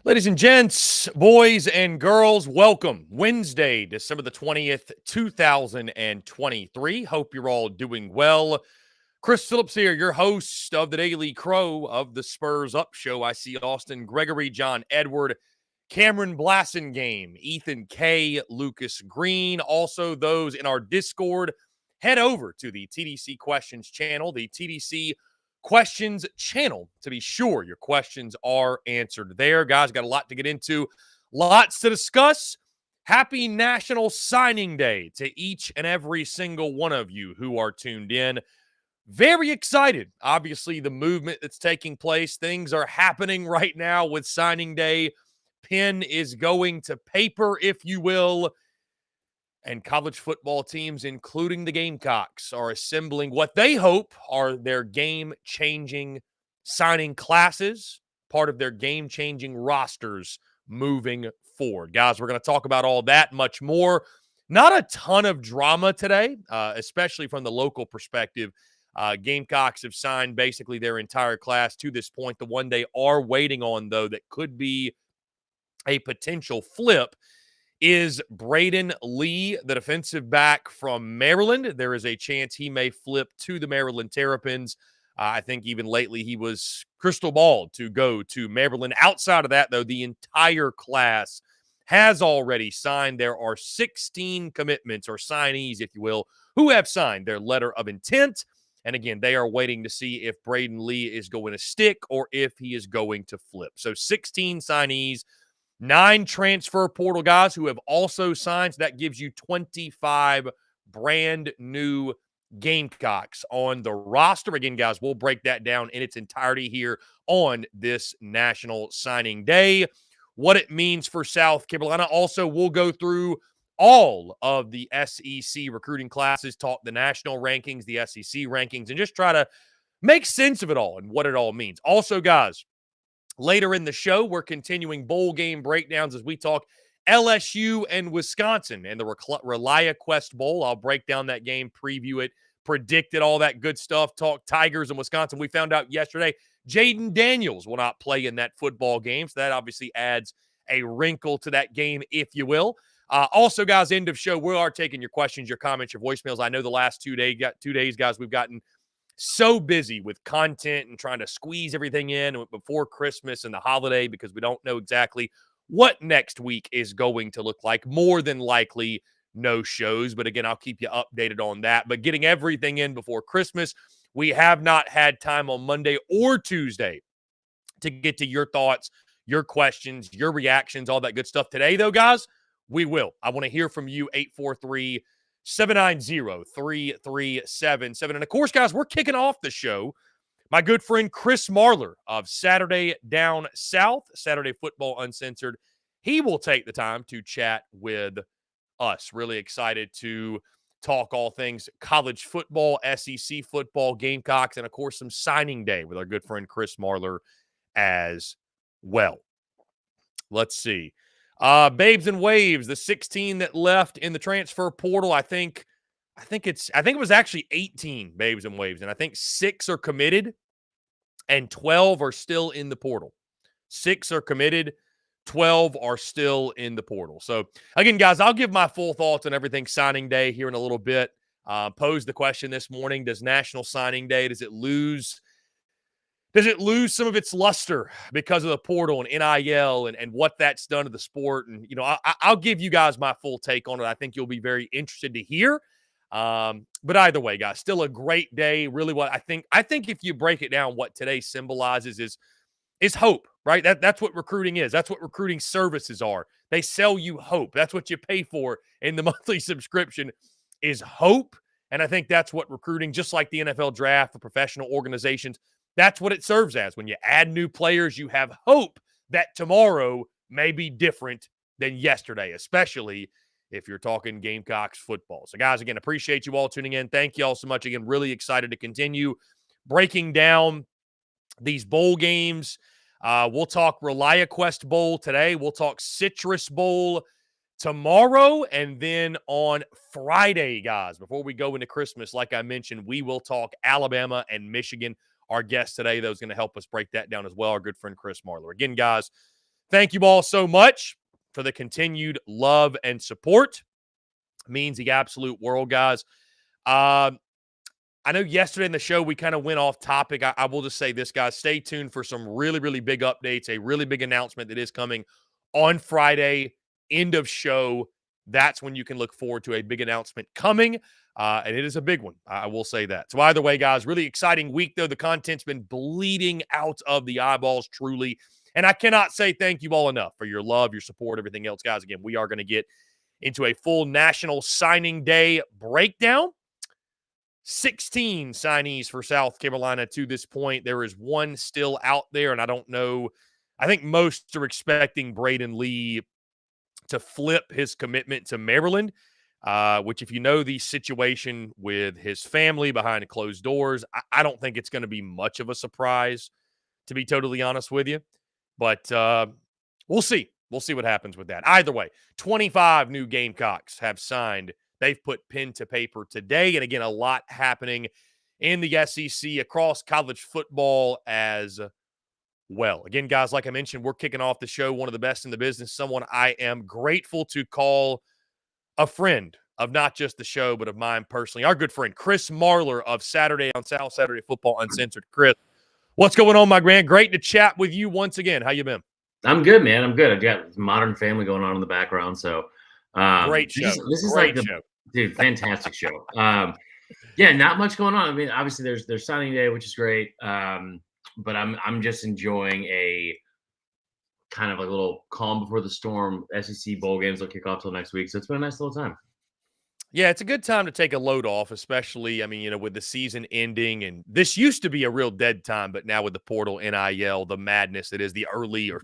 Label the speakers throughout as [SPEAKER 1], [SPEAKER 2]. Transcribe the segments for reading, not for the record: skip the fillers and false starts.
[SPEAKER 1] Ladies and gents, boys and girls, welcome. Wednesday, December the 20th, 2023. Hope you're all doing well. Chris Phillips here, your host of the Daily Crow of the Spurs Up Show. I see Austin Gregory, John Edward, Cameron Blassingame, Ethan K, Lucas Green. Also, those in our Discord, head over to the TDC Questions channel, the TDC Questions channel, to be sure your questions are answered there. Guys, got a lot to get into, lots to discuss. Happy National Signing Day to each and every single one of you who are tuned in. Very excited. Obviously, the movement that's taking place, things are happening right now with signing day. Pen is going to paper, if you will. And college football teams, including the Gamecocks, are assembling what they hope are their game-changing signing classes, part of their game-changing rosters moving forward. Guys, we're going to talk about all that, much more. Not a ton of drama today, especially from the local perspective. Gamecocks have signed basically their entire class to this point. The one they are waiting on, though, that could be a potential flip is Braden Lee, the defensive back from Maryland. There is a chance he may flip to the Maryland Terrapins. I think even lately he was crystal balled to go to Maryland. Outside of that, though, the entire class has already signed. There are 16 commitments, or signees, if you will, who have signed their letter of intent. And again, they are waiting to see if Braden Lee is going to stick or if he is going to flip. So 16 signees, 9 transfer portal guys who have also signed. So that gives you 25 brand new Gamecocks on the roster. Again, guys, we'll break that down in its entirety here on this National Signing Day. What it means for South Carolina. Also, we'll go through all of the SEC recruiting classes, talk the national rankings, the SEC rankings, and just try to make sense of it all and what it all means. Also, guys, later in the show, we're continuing bowl game breakdowns as we talk LSU and Wisconsin and the ReliaQuest Bowl. I'll break down that game, preview it, predict it, all that good stuff, talk Tigers and Wisconsin. We found out yesterday Jayden Daniels will not play in that football game, so that obviously adds a wrinkle to that game, if you will. Also, guys, end of show, we are taking your questions, your comments, your voicemails. I know the last 2 days, guys, we've gotten so busy with content and trying to squeeze everything in before Christmas and the holiday because we don't know exactly what next week is going to look like. More than likely, no shows. But again, I'll keep you updated on that. But getting everything in before Christmas, we have not had time on Monday or Tuesday to get to your thoughts, your questions, your reactions, all that good stuff. Today, though, guys, we will. I want to hear from you, 843 790-3377. And of course, guys, we're kicking off the show. My good friend Chris Marler of Saturday Down South, Saturday Football Uncensored, he will take the time to chat with us. Really excited to talk all things college football, SEC football, Gamecocks, and of course, some signing day with our good friend Chris Marler as well. Let's see. Babes and Waves, the 16 that left in the transfer portal. I think it was actually 18 Babes and Waves, and I think 6 are committed and 12 are still in the portal. 6 are committed, 12 are still in the portal. So again, guys, I'll give my full thoughts on everything signing day here in a little bit. Posed the question this morning: does National Signing Day, does it lose some of its luster because of the portal and NIL and what that's done to the sport? And, you know, I'll give you guys my full take on it. I think you'll be very interested to hear. But either way, guys, still a great day. Really what I think if you break it down, what today symbolizes is hope, right? That's what recruiting is. That's what recruiting services are. They sell you hope. That's what you pay for in the monthly subscription is hope. And I think that's what recruiting, just like the NFL draft for professional organizations, that's what it serves as. When you add new players, you have hope that tomorrow may be different than yesterday, especially if you're talking Gamecocks football. So, guys, again, appreciate you all tuning in. Thank you all so much. Again, really excited to continue breaking down these bowl games. We'll talk ReliaQuest Bowl today. We'll talk Citrus Bowl tomorrow. And then on Friday, guys, before we go into Christmas, like I mentioned, we will talk Alabama and Michigan. Our guest today, though, is going to help us break that down as well, our good friend Chris Marler. Again, guys, thank you all so much for the continued love and support. It means the absolute world, guys. I know yesterday in the show we kind of went off topic. I will just say this, guys. Stay tuned for some really, really big updates, a really big announcement that is coming on Friday, end of show. That's when you can look forward to a big announcement coming, and it is a big one. I will say that. So either way, guys, really exciting week, though. The content's been bleeding out of the eyeballs, truly. And I cannot say thank you all enough for your love, your support, everything else, guys. Again, we are going to get into a full National Signing Day breakdown. 16 signees for South Carolina to this point. There is one still out there, and I don't know. I think most are expecting Braden Lee to flip his commitment to Maryland, which, if you know the situation with his family behind closed doors, I don't think it's going to be much of a surprise, to be totally honest with you. But we'll see. We'll see what happens with that. Either way, 25 new Gamecocks have signed. They've put pen to paper today. And again, a lot happening in the SEC across college football as well. Again, guys, like I mentioned, we're kicking off the show, one of the best in the business, someone I am grateful to call a friend of not just the show, but of mine personally, our good friend, Chris Marler of Saturday on South, Saturday Football Uncensored. Chris, what's going on, my man? Great to chat with you once again. How you been?
[SPEAKER 2] I'm good, man. I'm good. I've got Modern Family going on in the background. So
[SPEAKER 1] great show.
[SPEAKER 2] This is
[SPEAKER 1] great
[SPEAKER 2] like
[SPEAKER 1] show.
[SPEAKER 2] Dude, fantastic show. Yeah, not much going on. I mean, obviously there's signing day, which is great. But I'm just enjoying a kind of a little calm before the storm. SEC bowl games will kick off till next week. So it's been a nice little time.
[SPEAKER 1] Yeah, it's a good time to take a load off, especially, I mean, with the season ending. And this used to be a real dead time, but now with the portal, NIL, the madness that is the early or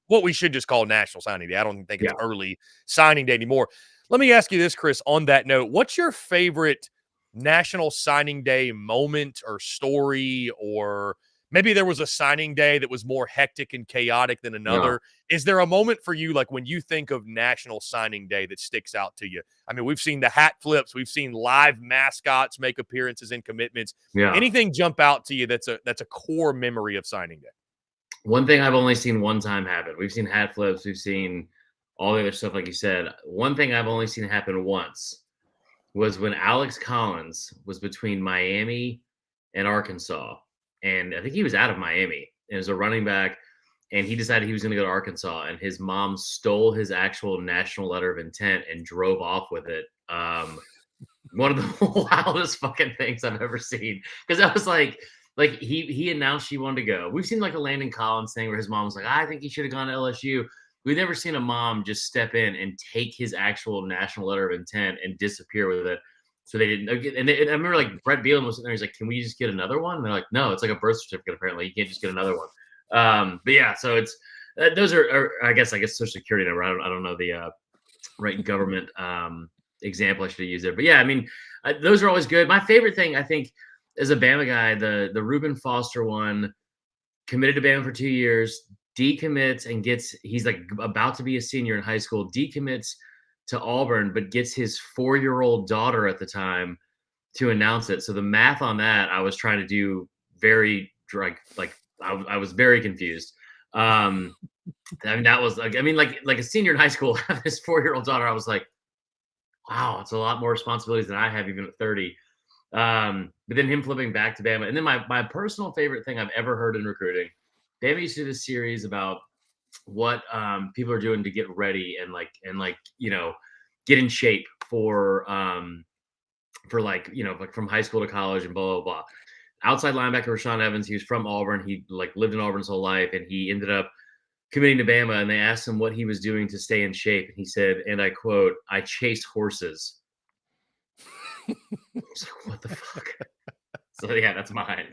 [SPEAKER 1] what we should just call National Signing Day. I don't think it's early signing day anymore. Let me ask you this, Chris, on that note. What's your favorite National Signing Day moment or story, or maybe there was a signing day that was more hectic and chaotic than another? Is there a moment for you, like when you think of National Signing Day, that sticks out to you? I mean, we've seen the hat flips. We've seen live mascots make appearances and commitments. Anything jump out to you that's a core memory of signing day?
[SPEAKER 2] One thing I've only seen one time happen. We've seen hat flips. We've seen all the other stuff, like you said. One thing I've only seen happen once was when Alex Collins was between Miami and Arkansas. And I think he was out of Miami and as a running back, and he decided he was going to go to Arkansas, and his mom stole his actual national letter of intent and drove off with it. One of the wildest fucking things I've ever seen. Because I was like he announced she wanted to go. We've seen like a Landon Collins thing where his mom was like, I think he should have gone to LSU. We've never seen a mom just step in and take his actual national letter of intent and disappear with it. So they didn't. And I remember like Brett Bielema was sitting there. He's like, can we just get another one? And they're like, no, it's like a birth certificate. Apparently, you can't just get another one. But yeah, so it's those are I guess Social Security number. I don't know the right government example I should have used there. But yeah, I mean, those are always good. My favorite thing, I think, as a Bama guy, the Reuben Foster one, committed to Bama for 2 years, decommits and he's like about to be a senior in high school, decommits to Auburn, but gets his 4-year-old daughter at the time to announce it. So the math on that, I was trying to do very I was very confused. I mean, that was like a senior in high school, his 4-year-old daughter. I was like, wow, it's a lot more responsibilities than I have even at 30. But then him flipping back to Bama. And then my personal favorite thing I've ever heard in recruiting, Bama used to do this series about what people are doing to get ready and get in shape for like from high school to college and blah, blah, blah. Outside linebacker Rashawn Evans, he was from Auburn. He lived in Auburn his whole life, and he ended up committing to Bama, and they asked him what he was doing to stay in shape. And he said, and I quote, I chased horses. I was like, what the fuck? So yeah, that's mine.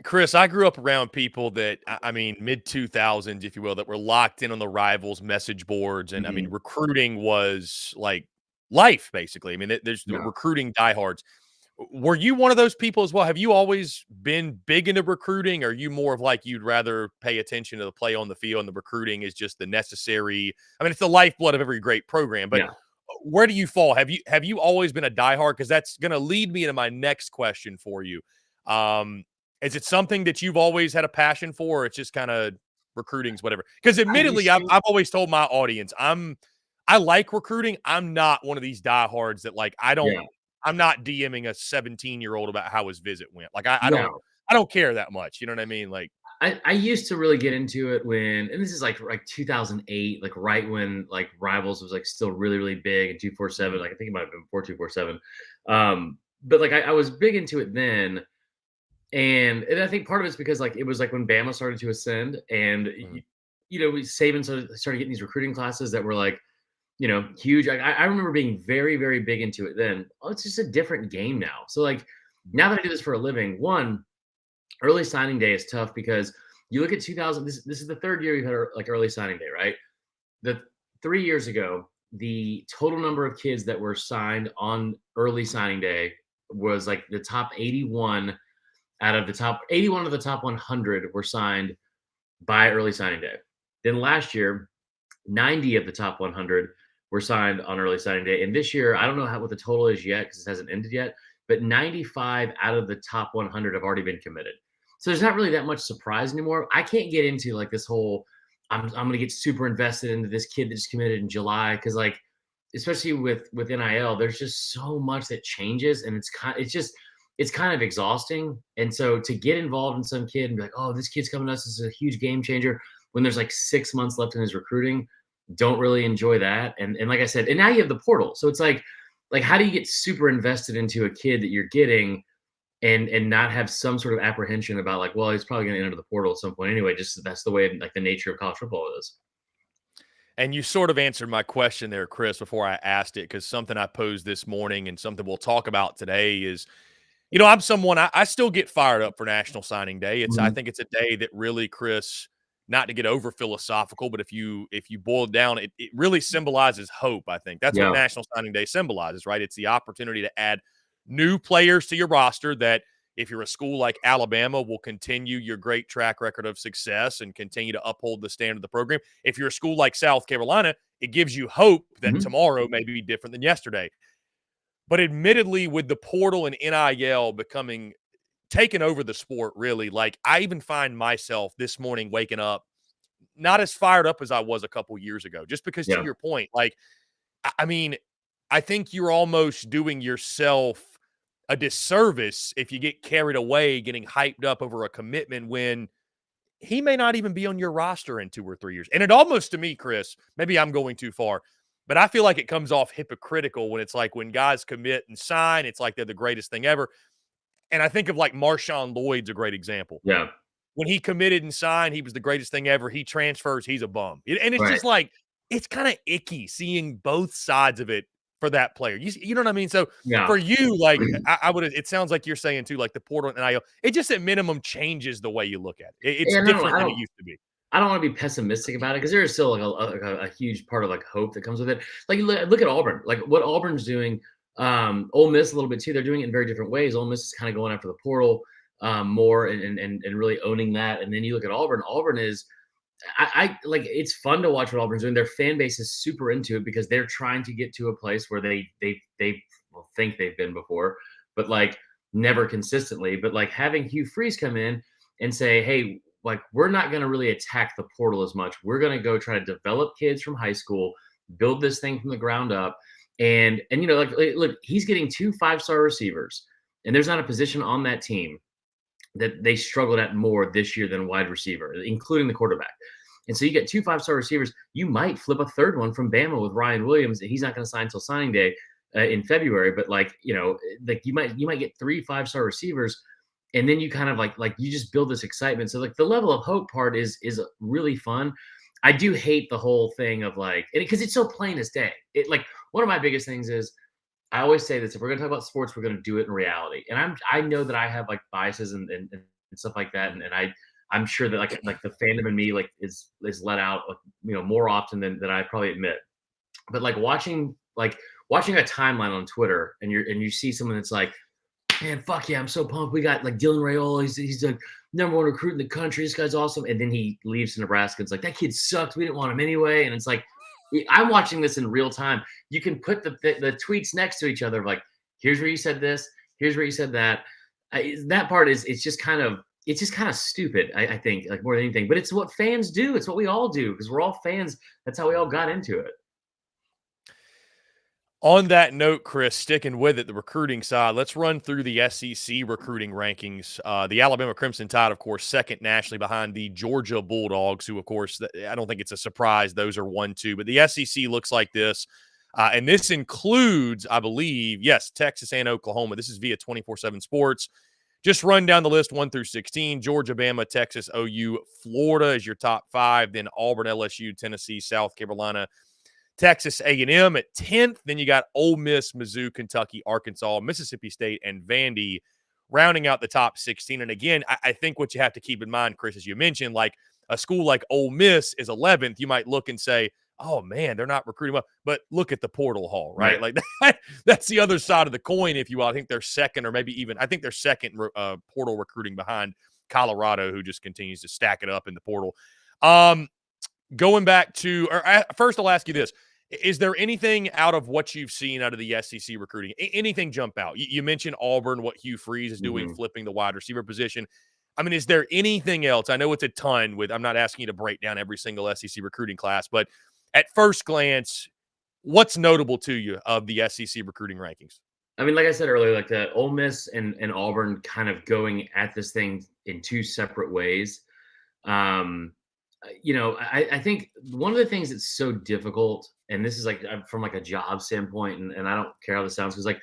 [SPEAKER 1] Chris, I grew up around people that, I mean, mid-2000s, if you will, that were locked in on the Rivals message boards. And, I mean, recruiting was like life, basically. I mean, there's the recruiting diehards. Were you one of those people as well? Have you always been big into recruiting, or are you more of like you'd rather pay attention to the play on the field and the recruiting is just the necessary? I mean, it's the lifeblood of every great program, but where do you fall? Have you always been a diehard? Because that's going to lead me into my next question for you. Is it something that you've always had a passion for, or it's just kind of recruiting's whatever. Because admittedly, I've always told my audience I like recruiting. I'm not one of these diehards that like I'm not DMing a 17-year-old about how his visit went. Like I don't care that much. You know what I mean? Like
[SPEAKER 2] I used to really get into it when, and this is like 2008, like right when like Rivals was like still really, really big, and 247, like I think it might have been before 247. But like I was big into it then. And I think part of it's because like it was like when Bama started to ascend, and Saban started getting these recruiting classes that were like, huge. I remember being very, very big into it then. Oh, it's just a different game now. So like now that I do this for a living, early signing day is tough because you look at 2000. This is the third year we've had like early signing day, right? The 3 years ago, the total number of kids that were signed on early signing day was like the top 81 out of the top 81 of the top 100 were signed by early signing day. Then last year, 90 of the top 100 were signed on early signing day. And this year, I don't know what the total is yet because it hasn't ended yet, but 95 out of the top 100 have already been committed. So there's not really that much surprise anymore. I can't get into like this whole, I'm going to get super invested into this kid that just committed in July. Cause like, especially with NIL, there's just so much that changes, and it's kind of exhausting. And so to get involved in some kid and be like, oh, this kid's coming to us, this is a huge game changer, when there's like 6 months left in his recruiting, don't really enjoy that. And like I said, and now you have the portal. So it's like how do you get super invested into a kid that you're getting and not have some sort of apprehension about like, well, he's probably going to enter the portal at some point anyway. Just that's the way like the nature of college football is.
[SPEAKER 1] And you sort of answered my question there, Chris, before I asked it, because something I posed this morning and something we'll talk about today is, I'm someone I still get fired up for National Signing Day. I think it's a day that really, Chris, not to get over philosophical, but if you boil it down, it really symbolizes hope. I think that's what National Signing Day symbolizes, right? It's the opportunity to add new players to your roster that, if you're a school like Alabama, will continue your great track record of success and continue to uphold the standard of the program. If you're a school like South Carolina, it gives you hope that tomorrow may be different than yesterday. But admittedly, with the portal and NIL taking over the sport, really, like I even find myself this morning waking up not as fired up as I was a couple years ago, just because to your point, like, I mean, I think you're almost doing yourself a disservice if you get carried away getting hyped up over a commitment when he may not even be on your roster in 2 or 3 years. And it almost, to me, Chris, maybe I'm going too far, but I feel like it comes off hypocritical when it's like when guys commit and sign, it's like they're the greatest thing ever. And I think of like Marshawn Lloyd's a great example.
[SPEAKER 2] Yeah.
[SPEAKER 1] When he committed and signed, he was the greatest thing ever. He transfers, he's a bum. And it's just like, it's kind of icky seeing both sides of it for that player. You know what I mean? So for you, like I would, it sounds like you're saying too, like the portal and NIL, it just at minimum changes the way you look at it. It's different than it used to be.
[SPEAKER 2] I don't want to be pessimistic about it because there is still like a huge part of like hope that comes with it. Like look at Auburn, like what Auburn's doing. Ole Miss a little bit too. They're doing it in very different ways. Ole Miss is kind of going after the portal more and really owning that. And then you look at Auburn. Auburn is, I like, it's fun to watch what Auburn's doing. Their fan base is super into it because they're trying to get to a place where they think they've been before, but like never consistently. But like having Hugh Freeze come in and say, hey, like we're not going to really attack the portal as much. We're going to go try to develop kids from high school, build this thing from the ground up. And like look, he's getting 2 5-star receivers, and there's not a position on that team that they struggled at more this year than wide receiver, including the quarterback. And so you get 2 5-star receivers. You might flip a third one from Bama with Ryan Williams. He's not going to sign until signing day in February, but like you might get 3 5-star receivers, and then you kind of like you just build this excitement. So like the level of hope part is really fun. I do hate the whole thing of like, because it's so plain as day. It like one of my biggest things is, I always say this: if we're going to talk about sports, we're going to do it in reality. And I know that I have like biases and stuff like that, and I'm sure that like the fandom in me like is let out like, more often than I probably admit. But like watching a timeline on Twitter, and you see someone that's like, man, fuck yeah, I'm so pumped. We got like Dylan Raiola. He's the number 1 recruit in the country. This guy's awesome. And then he leaves to Nebraska. It's like, that kid sucks. We didn't want him anyway. And it's like, I'm watching this in real time. You can put the tweets next to each other. Like, here's where you said this. Here's where you said that. That part it's just kind of, it's just kind of stupid, I think, like more than anything. But it's what fans do. It's what we all do because we're all fans. That's how we all got into it.
[SPEAKER 1] On that note, Chris, sticking with it, the recruiting side, let's run through the SEC recruiting rankings. The Alabama Crimson Tide, of course, second nationally behind the Georgia Bulldogs, who, of course, I don't think it's a surprise those are 1-2. But the SEC looks like this. And this includes, I believe, yes, Texas and Oklahoma. This is via 24/7 Sports. Just run down the list 1 through 16. Georgia, Bama, Texas, OU, Florida is your top 5. Then Auburn, LSU, Tennessee, South Carolina, Texas A&M at 10th. Then you got Ole Miss, Mizzou, Kentucky, Arkansas, Mississippi State, and Vandy rounding out the top 16. And again, I think what you have to keep in mind, Chris, as you mentioned, like a school like Ole Miss is 11th. You might look and say, oh, man, they're not recruiting well. But look at the portal haul, right? Like that's the other side of the coin, if you will. I think they're second, or maybe even I think they're second portal recruiting behind Colorado, who just continues to stack it up in the portal. Going back to, or first I'll ask you this. Is there anything out of what you've seen out of the SEC recruiting, anything jump out? You mentioned Auburn, what Hugh Freeze is doing, flipping the wide receiver position. I mean, is there anything else? I know it's a ton I'm not asking you to break down every single SEC recruiting class, but at first glance, what's notable to you of the SEC recruiting rankings?
[SPEAKER 2] I mean, like I said earlier, like the Ole Miss and Auburn kind of going at this thing in two separate ways. I think one of the things that's so difficult, and this is like from like a job standpoint, and I don't care how this sounds, because like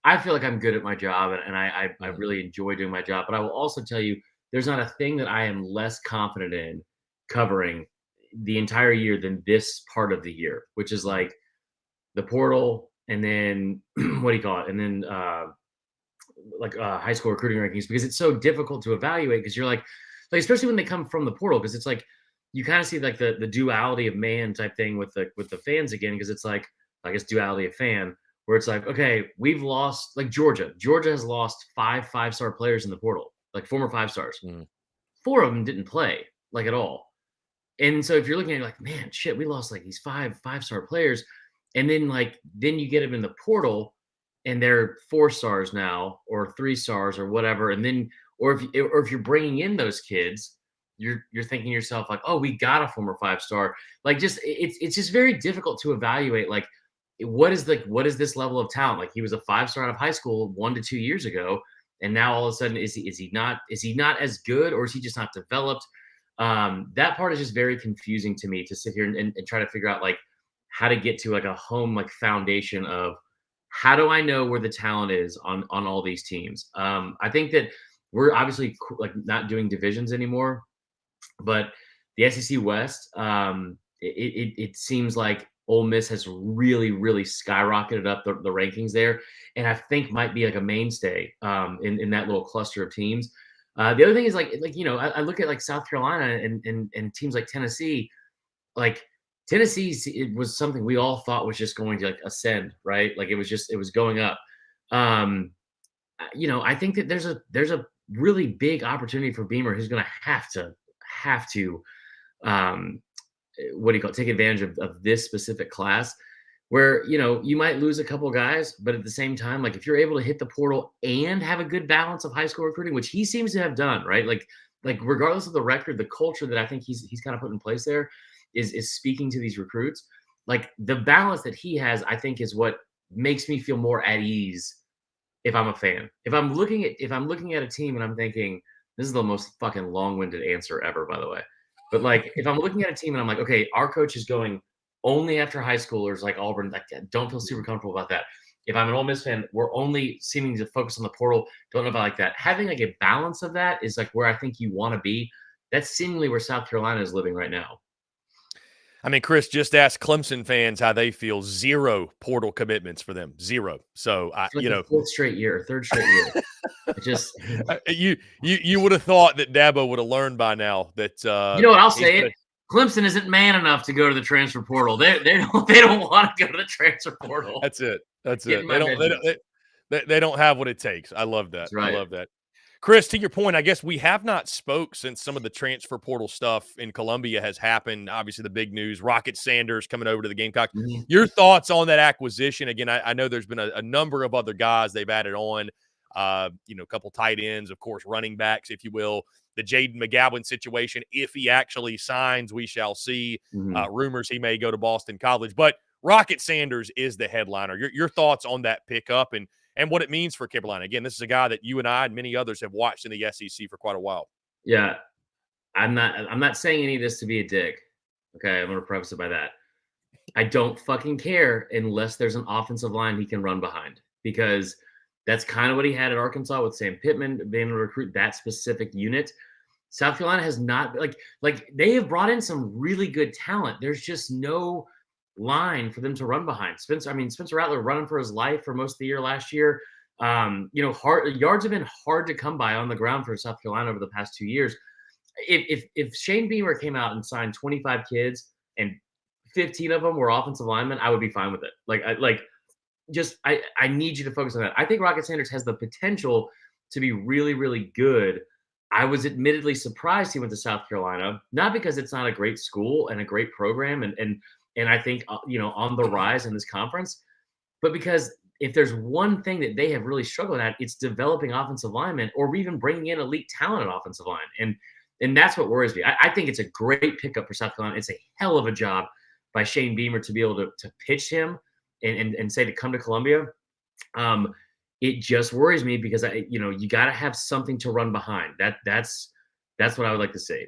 [SPEAKER 2] I feel like I'm good at my job and I really enjoy doing my job. But I will also tell you, there's not a thing that I am less confident in covering the entire year than this part of the year, which is like the portal, and then what do you call it? And then high school recruiting rankings, because it's so difficult to evaluate, because you're like especially when they come from the portal, because it's like you kind of see like the duality of man type thing with the fans again, because it's like, I guess, duality of fan, where it's like, okay, we've lost, like Georgia has lost 5 5-star players in the portal, like former 5 stars. 4 of them didn't play like at all. And so if you're looking at it like, man, shit, we lost like these 5 5-star players. And then you get them in the portal and they're 4 stars now, or 3 stars or whatever. And then, or if you're bringing in those kids, you're thinking to yourself like, oh, we got a former 5-star. Like, just it's just very difficult to evaluate like what is this level of talent. Like, he was a 5-star out of high school 1 to 2 years ago, and now all of a sudden is he not as good, or is he just not developed? That part is just very confusing to me, to sit here and try to figure out like how to get to like a home like foundation of how do I know where the talent is on all these teams. I think that we're obviously like not doing divisions anymore, but the SEC West, it seems like Ole Miss has really, really skyrocketed up the rankings there, and I think might be like a mainstay in that little cluster of teams. The other thing is like I look at like South Carolina and teams like Tennessee. Like Tennessee, it was something we all thought was just going to like ascend, right? Like it was going up. I think that there's a really big opportunity for Beamer, who's going to have to take advantage of this specific class, where you might lose a couple guys, but at the same time, like if you're able to hit the portal and have a good balance of high school recruiting, which he seems to have done, right? Like regardless of the record, the culture that I think he's kind of put in place there is speaking to these recruits. Like the balance that he has, I think, is what makes me feel more at ease if I'm a fan. If I'm looking at a team and I'm thinking, this is the most fucking long-winded answer ever, by the way. But like, if I'm looking at a team and I'm like, okay, our coach is going only after high schoolers like Auburn, like, don't feel super comfortable about that. If I'm an Ole Miss fan, we're only seeming to focus on the portal. Don't know if I like that. Having like a balance of that is like where I think you want to be. That's seemingly where South Carolina is living right now.
[SPEAKER 1] I mean, Chris, just ask Clemson fans how they feel. 0 portal commitments for them. 0. So
[SPEAKER 2] third straight year.
[SPEAKER 1] You would have thought that Dabo would have learned by now that
[SPEAKER 2] I'll say it. Clemson isn't man enough to go to the transfer portal. They don't want to go to the transfer portal.
[SPEAKER 1] That's it. They don't have what it takes. I love that. Right. I love that. Chris, to your point, I guess we have not spoke since some of the transfer portal stuff in Columbia has happened. Obviously, the big news, Rocket Sanders coming over to the Gamecocks. Your thoughts on that acquisition? Again, I know there's been a number of other guys they've added on. A couple tight ends, of course, running backs, if you will. The Jaden McGowan situation, if he actually signs, we shall see. Rumors he may go to Boston College. But Rocket Sanders is the headliner. Your thoughts on that pickup and what it means for Carolina? Again, this is a guy that you and I and many others have watched in the SEC for quite a while.
[SPEAKER 2] Yeah, I'm not saying any of this to be a dick. Okay, I'm going to preface it by that. I don't fucking care unless there's an offensive line he can run behind, because that's kind of what he had at Arkansas with Sam Pittman, being able to recruit that specific unit. South Carolina has not like they have brought in some really good talent. There's just no line for them to run behind. Spencer Rattler running for his life for most of the year last year. Yards have been hard to come by on the ground for South Carolina over the past 2 years. If Shane Beamer came out and signed 25 kids and 15 of them were offensive linemen, I would be fine with it. I need you to focus on that. I think Rocket Sanders has the potential to be really, really good. I was admittedly surprised he went to South Carolina, not because it's not a great school and a great program, and I think on the rise in this conference, but because if there's one thing that they have really struggled at, it's developing offensive linemen or even bringing in elite talent at offensive line, and that's what worries me. I think it's a great pickup for South Carolina. It's a hell of a job by Shane Beamer to be able to pitch him and say to come to Columbia. It just worries me because you got to have something to run behind. That's what I would like to see.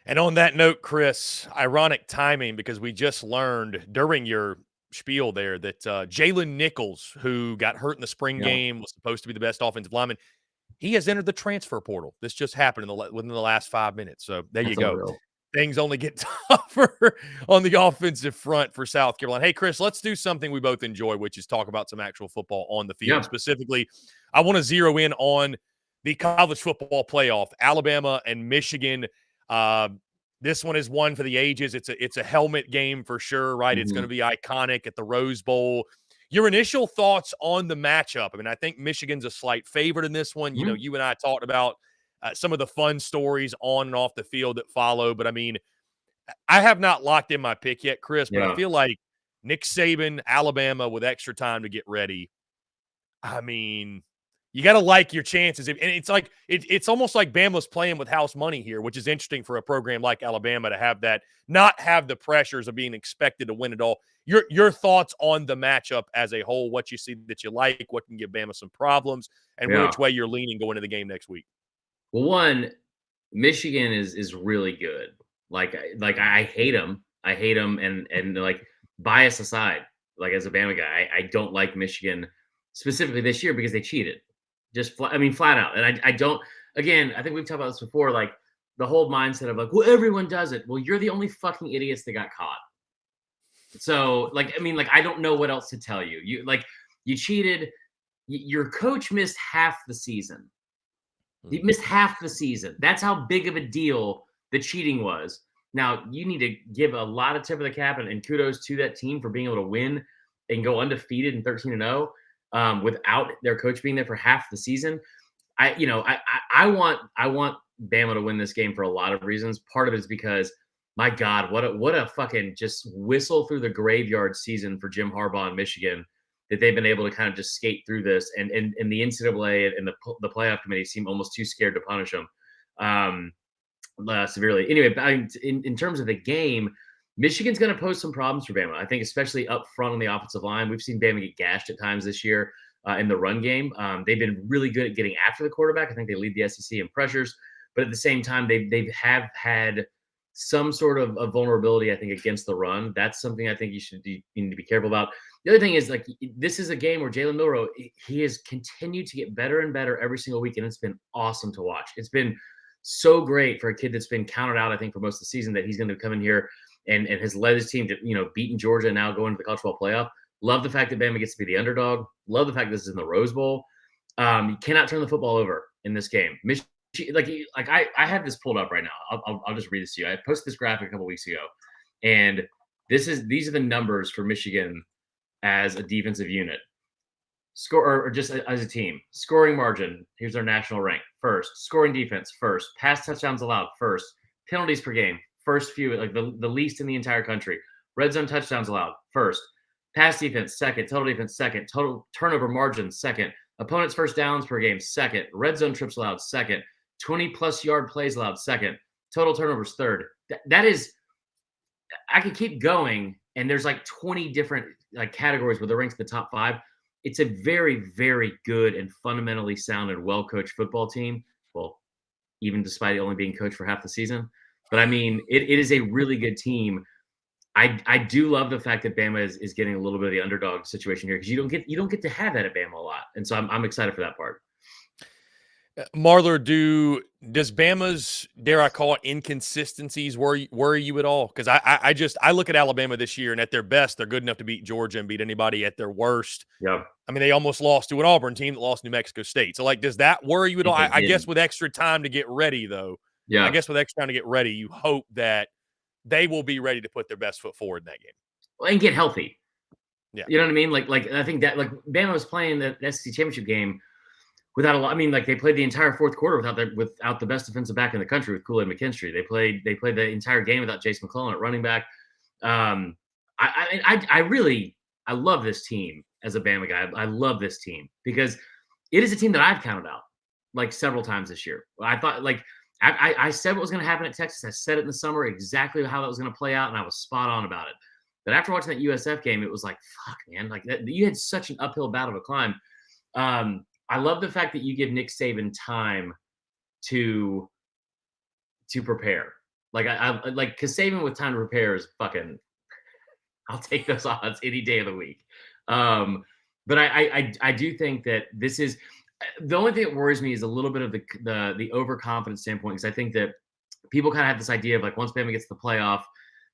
[SPEAKER 1] And on that note, Chris, ironic timing, because we just learned during your spiel there that Jaylen Nichols, who got hurt in the spring game, was supposed to be the best offensive lineman. He has entered the transfer portal. This just happened within the last 5 minutes. So there you go.
[SPEAKER 2] Unreal.
[SPEAKER 1] Things only get tougher on the offensive front for South Carolina. Hey, Chris, let's do something we both enjoy, which is talk about some actual football on the field.
[SPEAKER 2] Yeah.
[SPEAKER 1] Specifically, I want to zero in on the college football playoff, Alabama and Michigan. This one is one for the ages. It's a helmet game for sure, right? It's going to be iconic at the Rose Bowl. Your initial thoughts on the matchup? I mean, I think Michigan's a slight favorite in this one. You and I talked about some of the fun stories on and off the field that follow. But, I mean, I have not locked in my pick yet, Chris, but I feel like Nick Saban, Alabama, with extra time to get ready. I mean, you got to like your chances. And it's like it's almost like Bama's playing with house money here, which is interesting for a program like Alabama to have that, not have the pressures of being expected to win it all. Your thoughts on the matchup as a whole, what you see that you like, what can give Bama some problems, and which way you're leaning going into the game next week.
[SPEAKER 2] Well, one, Michigan is really good. Like I hate them. And like, bias aside, like as a Bama guy, I don't like Michigan specifically this year because they cheated. Flat out. And I don't. Again, I think we've talked about this before. Like the whole mindset of like, well, everyone does it. Well, you're the only fucking idiots that got caught. So I don't know what else to tell you. You cheated. Your coach missed half the season. He missed half the season. That's how big of a deal the cheating was. Now, you need to give a lot of tip of the cap and kudos to that team for being able to win and go undefeated and 13-0 without their coach being there for half the season. I want Bama to win this game for a lot of reasons. Part of it is because, my God, what a fucking just whistle through the graveyard season for Jim Harbaugh in Michigan, that they've been able to kind of just skate through this, and the NCAA and the playoff committee seem almost too scared to punish them severely. Anyway, in terms of the game, Michigan's going to pose some problems for Bama. I think especially up front on the offensive line. We've seen Bama get gashed at times this year in the run game. They've been really good at getting after the quarterback. I think they lead the SEC in pressures, but at the same time, they have had some sort of a vulnerability, I think, against the run. That's something I think you need to be careful about. The other thing is, like, this is a game where Jalen Milroe, he has continued to get better and better every single week, and it's been awesome to watch. It's been so great for a kid that's been counted out, I think, for most of the season, that he's going to come in here and has led his team to, beating Georgia and now going to the college football playoff. Love the fact that Bama gets to be the underdog. Love the fact that this is in the Rose Bowl. You cannot turn the football over in this game. I have this pulled up right now. I'll just read this to you. I posted this graphic a couple weeks ago, and these are the numbers for Michigan as a defensive unit, or just as a team. Scoring margin, here's their national rank: first. Scoring defense, first. Pass touchdowns allowed, first. Penalties per game, first few, like the least in the entire country. Red zone touchdowns allowed, first. Pass defense, second. Total defense, second. Total turnover margin, second. Opponents' first downs per game, second. Red zone trips allowed, second. 20-plus yard plays allowed, second. Total turnovers, third. That is, I could keep going, and there's like 20 different like categories where they're ranked in the top 5. It's a very, very good and fundamentally sound and well-coached football team. Well, even despite it only being coached for half the season. But I mean, it is a really good team. I do love the fact that Bama is getting a little bit of the underdog situation here because you don't get to have that at Bama a lot, and so I'm excited for that part.
[SPEAKER 1] Marler, does Bama's, dare I call it, inconsistencies worry you at all? Because I look at Alabama this year, and at their best, they're good enough to beat Georgia and beat anybody. At their worst,
[SPEAKER 2] Yeah,
[SPEAKER 1] I mean, they almost lost to an Auburn team that lost New Mexico State. So, like, does that worry you at all? I guess with extra time to get ready, though.
[SPEAKER 2] Yeah.
[SPEAKER 1] I guess with extra time to get ready, you hope that they will be ready to put their best foot forward in that game.
[SPEAKER 2] Well, and get healthy.
[SPEAKER 1] Yeah.
[SPEAKER 2] You know what I mean? Like I think that like Bama was playing the SEC championship game without a lot. I mean, like they played the entire fourth quarter without the best defensive back in the country with Kool-Aid McKinstry. They played the entire game without Jace McClellan at running back. I love this team as a Bama guy. I love this team because it is a team that I've counted out like several times this year. I thought like I said what was going to happen at Texas. I said it in the summer exactly how that was going to play out, and I was spot on about it. But after watching that USF game, it was like, fuck, man, like that, you had such an uphill battle to climb. I love the fact that you give Nick Saban time to prepare. Like I like because Saban with time to prepare is fucking. I'll take those odds any day of the week. But I do think that this is the only thing that worries me is a little bit of the overconfidence standpoint because I think that people kind of have this idea of like once Bama gets to the playoff,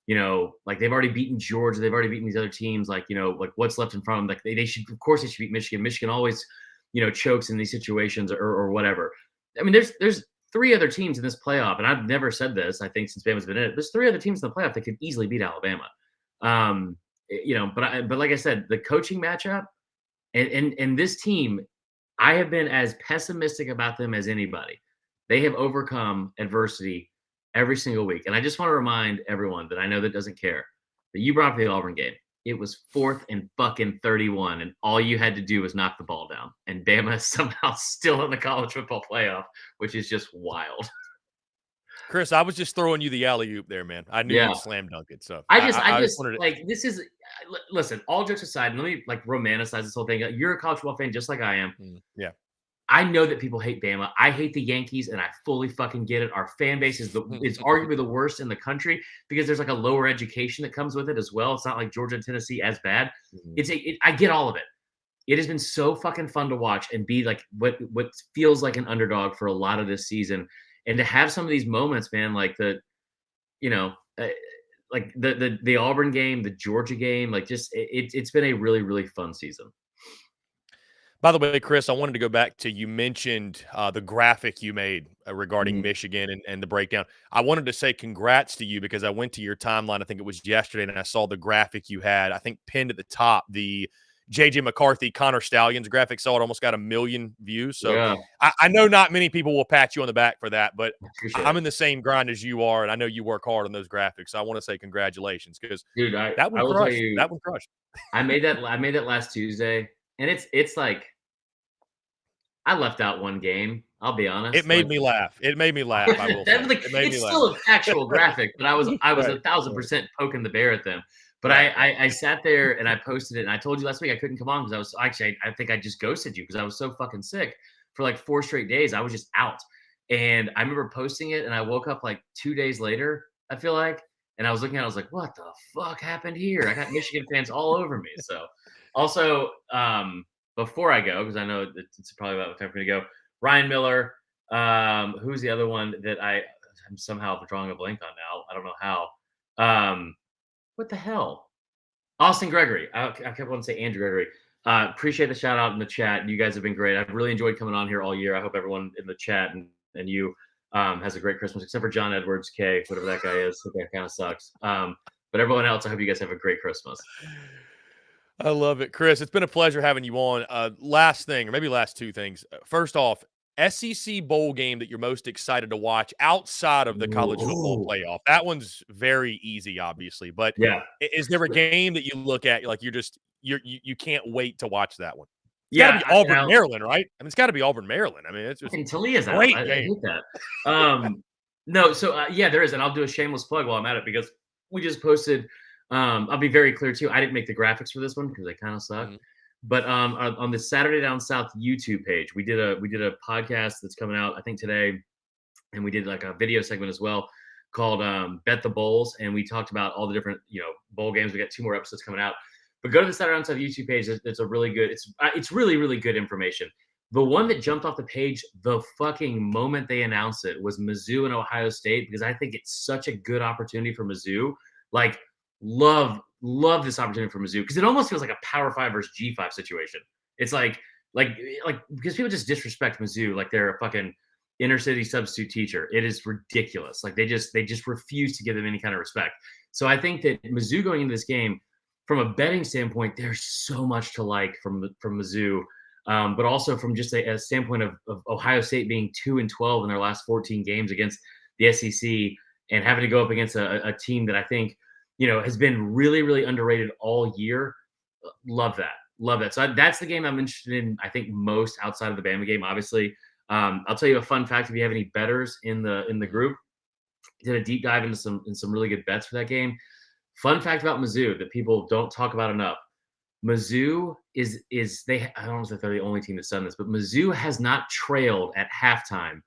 [SPEAKER 2] you know, like they've already beaten Georgia, they've already beaten these other teams, like, you know, like what's left in front of them. Like they should, of course, they should beat Michigan. Michigan always, you know, chokes in these situations or whatever. I mean, there's 3 other teams in this playoff, and I've never said this. I think since Bama's been in it, there's 3 other teams in the playoff that could easily beat Alabama. You know, but like I said, the coaching matchup and this team, I have been as pessimistic about them as anybody. They have overcome adversity every single week. And I just want to remind everyone that I know that doesn't care that you brought up the Auburn game. It was 4th and fucking 31, and all you had to do was knock the ball down. And Bama is somehow still in the college football playoff, which is just wild.
[SPEAKER 1] Chris, I was just throwing you the alley-oop there, man. I knew you'd slam dunk it. So
[SPEAKER 2] I just wanted to, like, this is listen, all jokes aside, let me like romanticize this whole thing. You're a college football fan just like I am.
[SPEAKER 1] Yeah.
[SPEAKER 2] I know that people hate Bama. I hate the Yankees, and I fully fucking get it. Our fan base is arguably the worst in the country because there's like a lower education that comes with it as well. It's not like Georgia and Tennessee as bad. I get all of it. It has been so fucking fun to watch and be like what feels like an underdog for a lot of this season. And to have some of these moments, man, like like the Auburn game, the Georgia game, like just it's been a really, really fun season.
[SPEAKER 1] By the way, Chris, I wanted to go back to you mentioned the graphic you made regarding Michigan and the breakdown. I wanted to say congrats to you because I went to your timeline, I think it was yesterday, and I saw the graphic you had, I think pinned at the top, the J.J. McCarthy, Connor Stallions graphic. Saw it almost got 1 million views. So yeah. I know not many people will pat you on the back for that, but I'm in the same grind as you are, and I know you work hard on those graphics. So I want to say congratulations because
[SPEAKER 2] dude,
[SPEAKER 1] that one crushed. That one crushed.
[SPEAKER 2] I made that last Tuesday, and it's like I left out one game. I'll be honest.
[SPEAKER 1] It made me laugh. It made me laugh. I will say.
[SPEAKER 2] It's still an actual graphic, but I was 1,000% poking the bear at them. But I sat there and I posted it, and I told you last week I couldn't come on because I think I just ghosted you because I was so fucking sick for like 4 straight days. I was just out, and I remember posting it, and I woke up like 2 days later, I feel like, and I was looking at it, I was like, what the fuck happened here? I got Michigan fans all over me. So also, before I go, because I know it's probably about time for me to go, Ryan Miller, who's the other one that I'm somehow drawing a blank on now. I don't know how. What the hell? Austin Gregory. I kept wanting to say Andrew Gregory. Appreciate the shout out in the chat. You guys have been great. I've really enjoyed coming on here all year. I hope everyone in the chat and you has a great Christmas, except for John Edwards, K, whatever that guy is. That kind of sucks. But everyone else, I hope you guys have a great Christmas.
[SPEAKER 1] I love it. Chris, it's been a pleasure having you on. Last thing, or maybe last 2 things. First off, SEC bowl game that you're most excited to watch outside of the college football playoff. That one's very easy, obviously. But
[SPEAKER 2] yeah,
[SPEAKER 1] is there a game that you look at like you can't wait to watch that one? It's got to be Auburn,
[SPEAKER 2] and
[SPEAKER 1] Maryland, right? I mean, it's got to be Auburn, Maryland. I mean, it's just
[SPEAKER 2] Talia's out.
[SPEAKER 1] great
[SPEAKER 2] I
[SPEAKER 1] game.
[SPEAKER 2] hate that. No, so there is, and I'll do a shameless plug while I'm at it because we just posted. I'll be very clear too. I didn't make the graphics for this one because they kind of suck. But on the Saturday Down South YouTube page, we did a podcast that's coming out I think today, and we did like a video segment as well called Bet the Bowls, and we talked about all the different bowl games. We got 2 more episodes coming out. But go to the Saturday Down South YouTube page. It's a really good. It's really really good information. The one that jumped off the page the fucking moment they announced it was Mizzou and Ohio State, because I think it's such a good opportunity for Mizzou. Like, love this opportunity for Mizzou because it almost feels like a Power 5 versus G5 situation. It's like because people just disrespect Mizzou like they're a fucking inner city substitute teacher. It is ridiculous. Like they just refuse to give them any kind of respect. So I think that Mizzou going into this game, from a betting standpoint, there's so much to like from Mizzou. But also from just a standpoint of Ohio State being 2-12 in their last 14 games against the SEC and having to go up against a team that I think, has been really, really underrated all year. Love that. So that's the game I'm interested in, I think, most outside of the Bama game, obviously. I'll tell you a fun fact if you have any bettors in the group. Did a deep dive into some really good bets for that game. Fun fact about Mizzou that people don't talk about enough. Mizzou is I don't know if they're the only team that's done this, but Mizzou has not trailed at halftime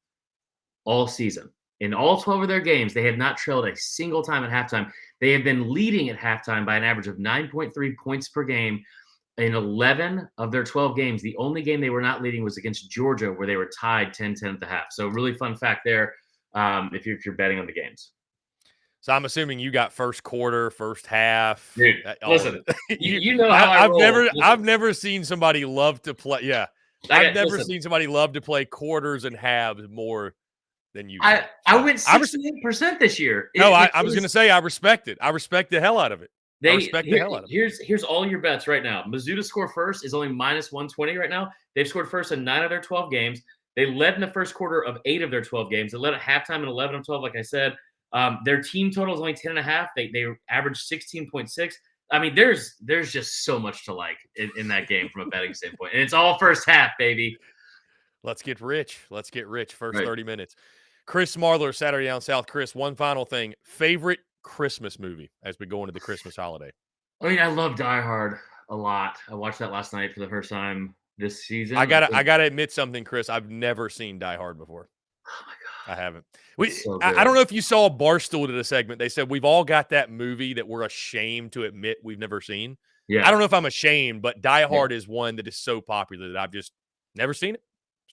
[SPEAKER 2] all season. In all 12 of their games, they have not trailed a single time at halftime. They have been leading at halftime by an average of 9.3 points per game. In 11 of their 12 games, the only game they were not leading was against Georgia, where they were tied 10-10 at the half. So really fun fact there if you're betting on the games.
[SPEAKER 1] So I'm assuming you got first quarter, first half.
[SPEAKER 2] Dude, listen, you know how
[SPEAKER 1] I've never seen somebody love to play. Yeah, I've never seen somebody love to play quarters and halves more than you.
[SPEAKER 2] I went 68% this year.
[SPEAKER 1] I was going to say I respect it. I respect the hell out of it. I respect the hell out of it.
[SPEAKER 2] Here's all your bets right now. Mizzou to score first is only -120 right now. They've scored first in 9 of their 12 games. They led in the first quarter of 8 of their 12 games. They led at halftime in 11 of 12, like I said. Their team total is only 10.5. They averaged 16.6. I mean, there's just so much to like in that game from a betting standpoint. And it's all first half, baby.
[SPEAKER 1] Let's get rich. First 30 minutes. Chris Marler, Saturday Down South. Chris, one final thing. Favorite Christmas movie as we go into the Christmas holiday?
[SPEAKER 2] I mean, I love Die Hard a lot. I watched that last night for the first time this season.
[SPEAKER 1] I gotta admit something, Chris. I've never seen Die Hard before.
[SPEAKER 2] Oh my God.
[SPEAKER 1] I haven't. I don't know if you saw Barstool did a segment. They said we've all got that movie that we're ashamed to admit we've never seen.
[SPEAKER 2] Yeah.
[SPEAKER 1] I don't know if I'm ashamed, but Die Hard is one that is so popular that I've just never seen it.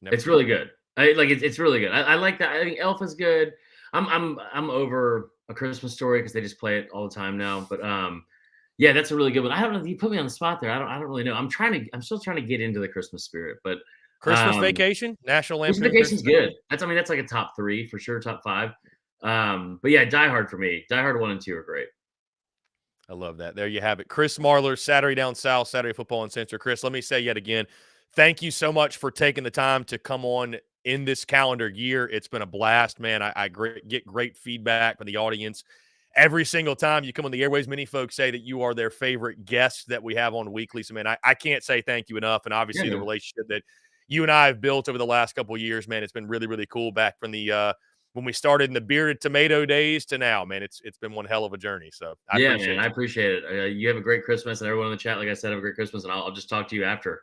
[SPEAKER 2] It's really good. It's really good. I like that. I think Elf is good. I'm over A Christmas Story because they just play it all the time now. But yeah, that's a really good one. I don't know. You put me on the spot there. I don't really know. I'm still trying to get into the Christmas spirit, but
[SPEAKER 1] Christmas Vacation, National Lampoon.
[SPEAKER 2] Christmas Vacation's good. That's like a top 3 for sure, top 5. But yeah, Die Hard for me. Die Hard 1 and 2 are great.
[SPEAKER 1] I love that. There you have it. Chris Marler, Saturday Down South, Saturday Football Uncensored. Chris, let me say yet again, thank you so much for taking the time to come on in this calendar year. It's been a blast, man. I get great feedback from the audience every single time you come on the airways. Many folks say that you are their favorite guest that we have on weekly. So, man, I can't say thank you enough. And obviously the relationship that you and I have built over the last couple of years, man, it's been really, really cool back from the when we started in the bearded tomato days to now, man. It's been one hell of a journey. So I
[SPEAKER 2] appreciate it. You have a great Christmas, and everyone in the chat, like I said, have a great Christmas, and I'll just talk to you after.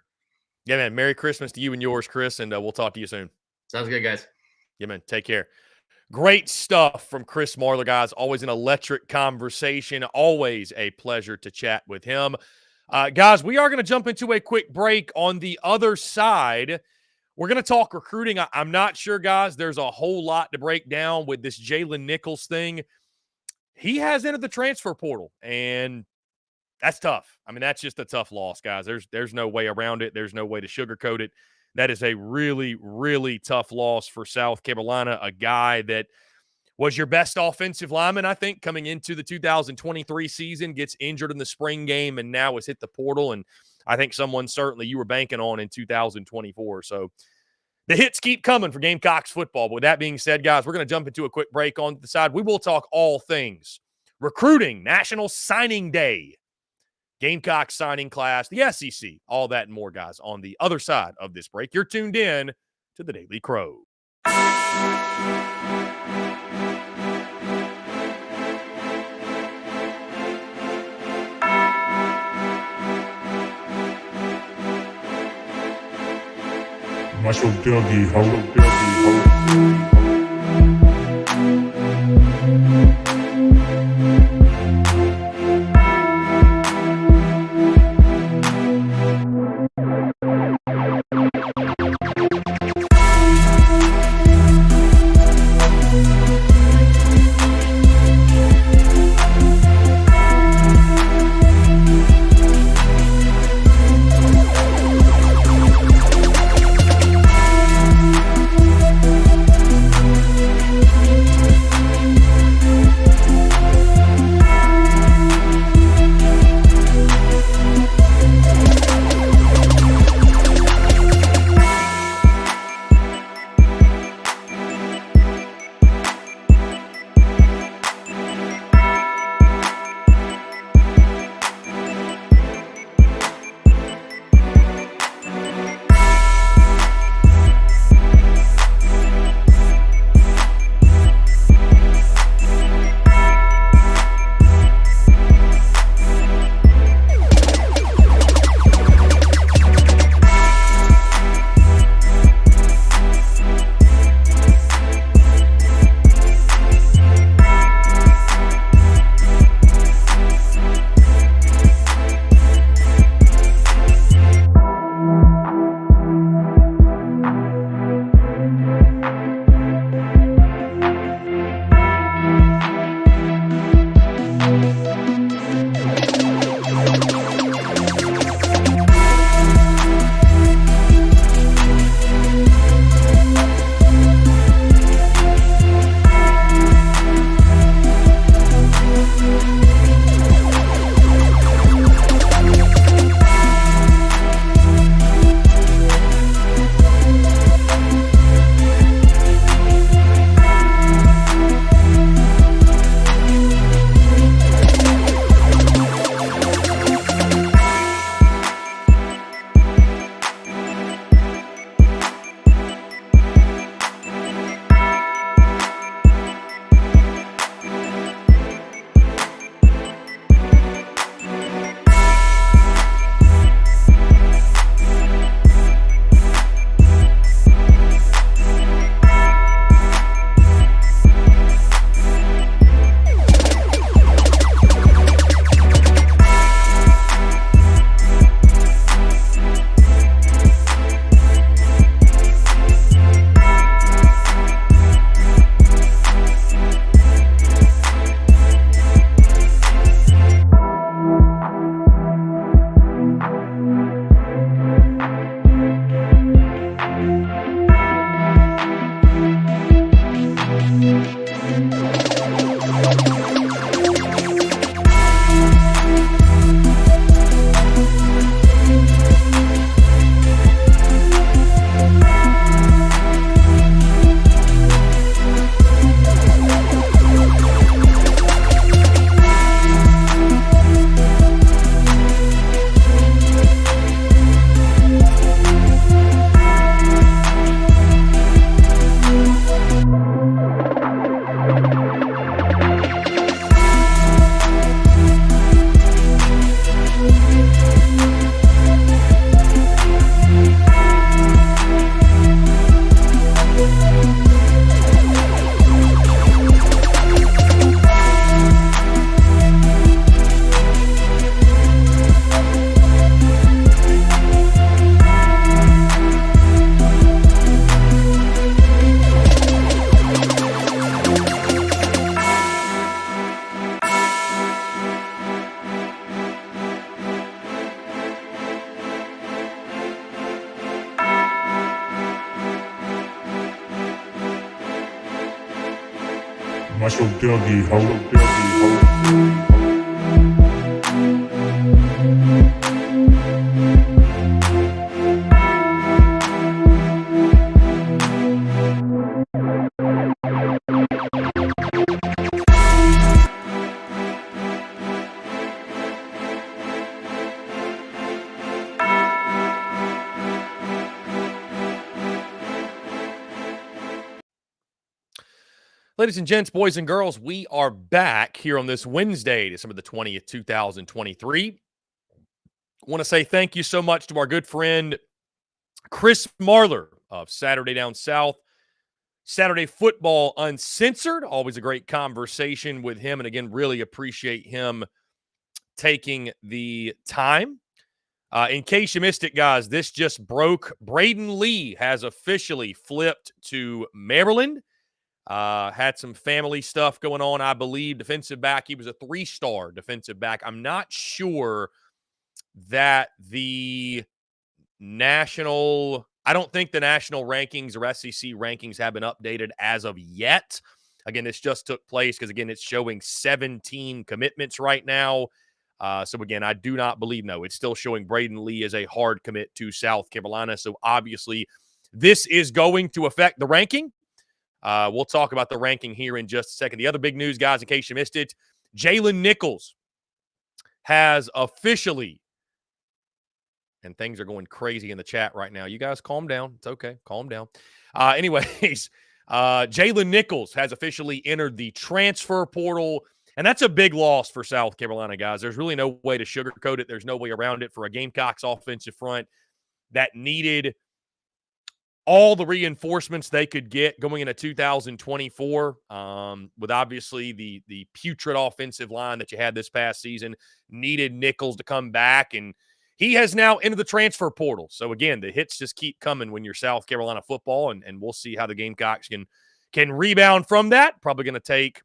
[SPEAKER 1] Yeah, man. Merry Christmas to you and yours, Chris, and we'll talk to you soon.
[SPEAKER 2] Sounds good, guys.
[SPEAKER 1] Yeah, man. Take care. Great stuff from Chris Marler, guys. Always an electric conversation. Always a pleasure to chat with him. Guys, we are going to jump into a quick break. On the other side, we're going to talk recruiting. I'm not sure, guys. There's a whole lot to break down with this Jaylen Nichols thing. He has entered the transfer portal, and that's tough. I mean, that's just a tough loss, guys. There's no way around it. There's no way to sugarcoat it. That is a really, really tough loss for South Carolina, a guy that was your best offensive lineman, I think, coming into the 2023 season, gets injured in the spring game, and now has hit the portal. And I think someone certainly you were banking on in 2024. So the hits keep coming for Gamecocks football. But with that being said, guys, we're going to jump into a quick break. On the side, we will talk all things recruiting, National Signing Day. Gamecock signing class, the SEC, all that and more, guys, on the other side of this break. You're tuned in to the Daily Crow.
[SPEAKER 3] Marshall Dougie, ho. Marshall Dougie, ho.
[SPEAKER 1] Ladies and gents, boys and girls, we are back here on this Wednesday, December the 20th, 2023. I want to say thank you so much to our good friend Chris Marler of Saturday Down South, Saturday Football Uncensored. Always a great conversation with him. And again, really appreciate him taking the time. In case you missed it, guys, this just broke. Braden Lee has officially flipped to Maryland. Had some family stuff going on, I believe. Defensive back. He was a 3-star defensive back. I'm not sure that the I don't think the national rankings or SEC rankings have been updated as of yet. Again, this just took place because, again, it's showing 17 commitments right now. So, again, I do not believe, no, it's still showing Braden Lee as a hard commit to South Carolina. So, obviously, this is going to affect the ranking. We'll talk about the ranking here in just a second. The other big news, guys, in case you missed it, Jaylen Nichols has officially, and things are going crazy in the chat right now. You guys calm down. It's okay. Calm down. Anyways, Jaylen Nichols has officially entered the transfer portal, and that's a big loss for South Carolina, guys. There's really no way to sugarcoat it. There's no way around it for a Gamecocks offensive front that needed all the reinforcements they could get going into 2024, with obviously the putrid offensive line that you had this past season, needed Nichols to come back, and he has now entered the transfer portal. So, again, the hits just keep coming when you're South Carolina football, and we'll see how the Gamecocks can rebound from that. Probably going to take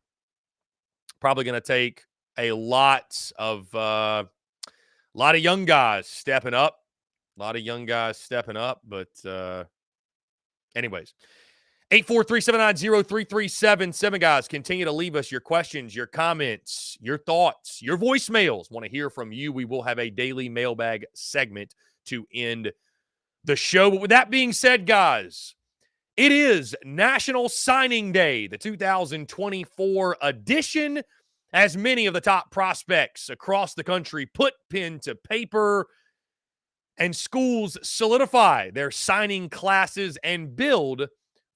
[SPEAKER 1] a lot of young guys stepping up. But anyways, 843-790-3377, guys. Continue to leave us your questions, your comments, your thoughts, your voicemails. Want to hear from you. We will have a daily mailbag segment to end the show. But with that being said, guys, it is National Signing Day, the 2024 edition, as many of the top prospects across the country put pen to paper and schools solidify their signing classes and build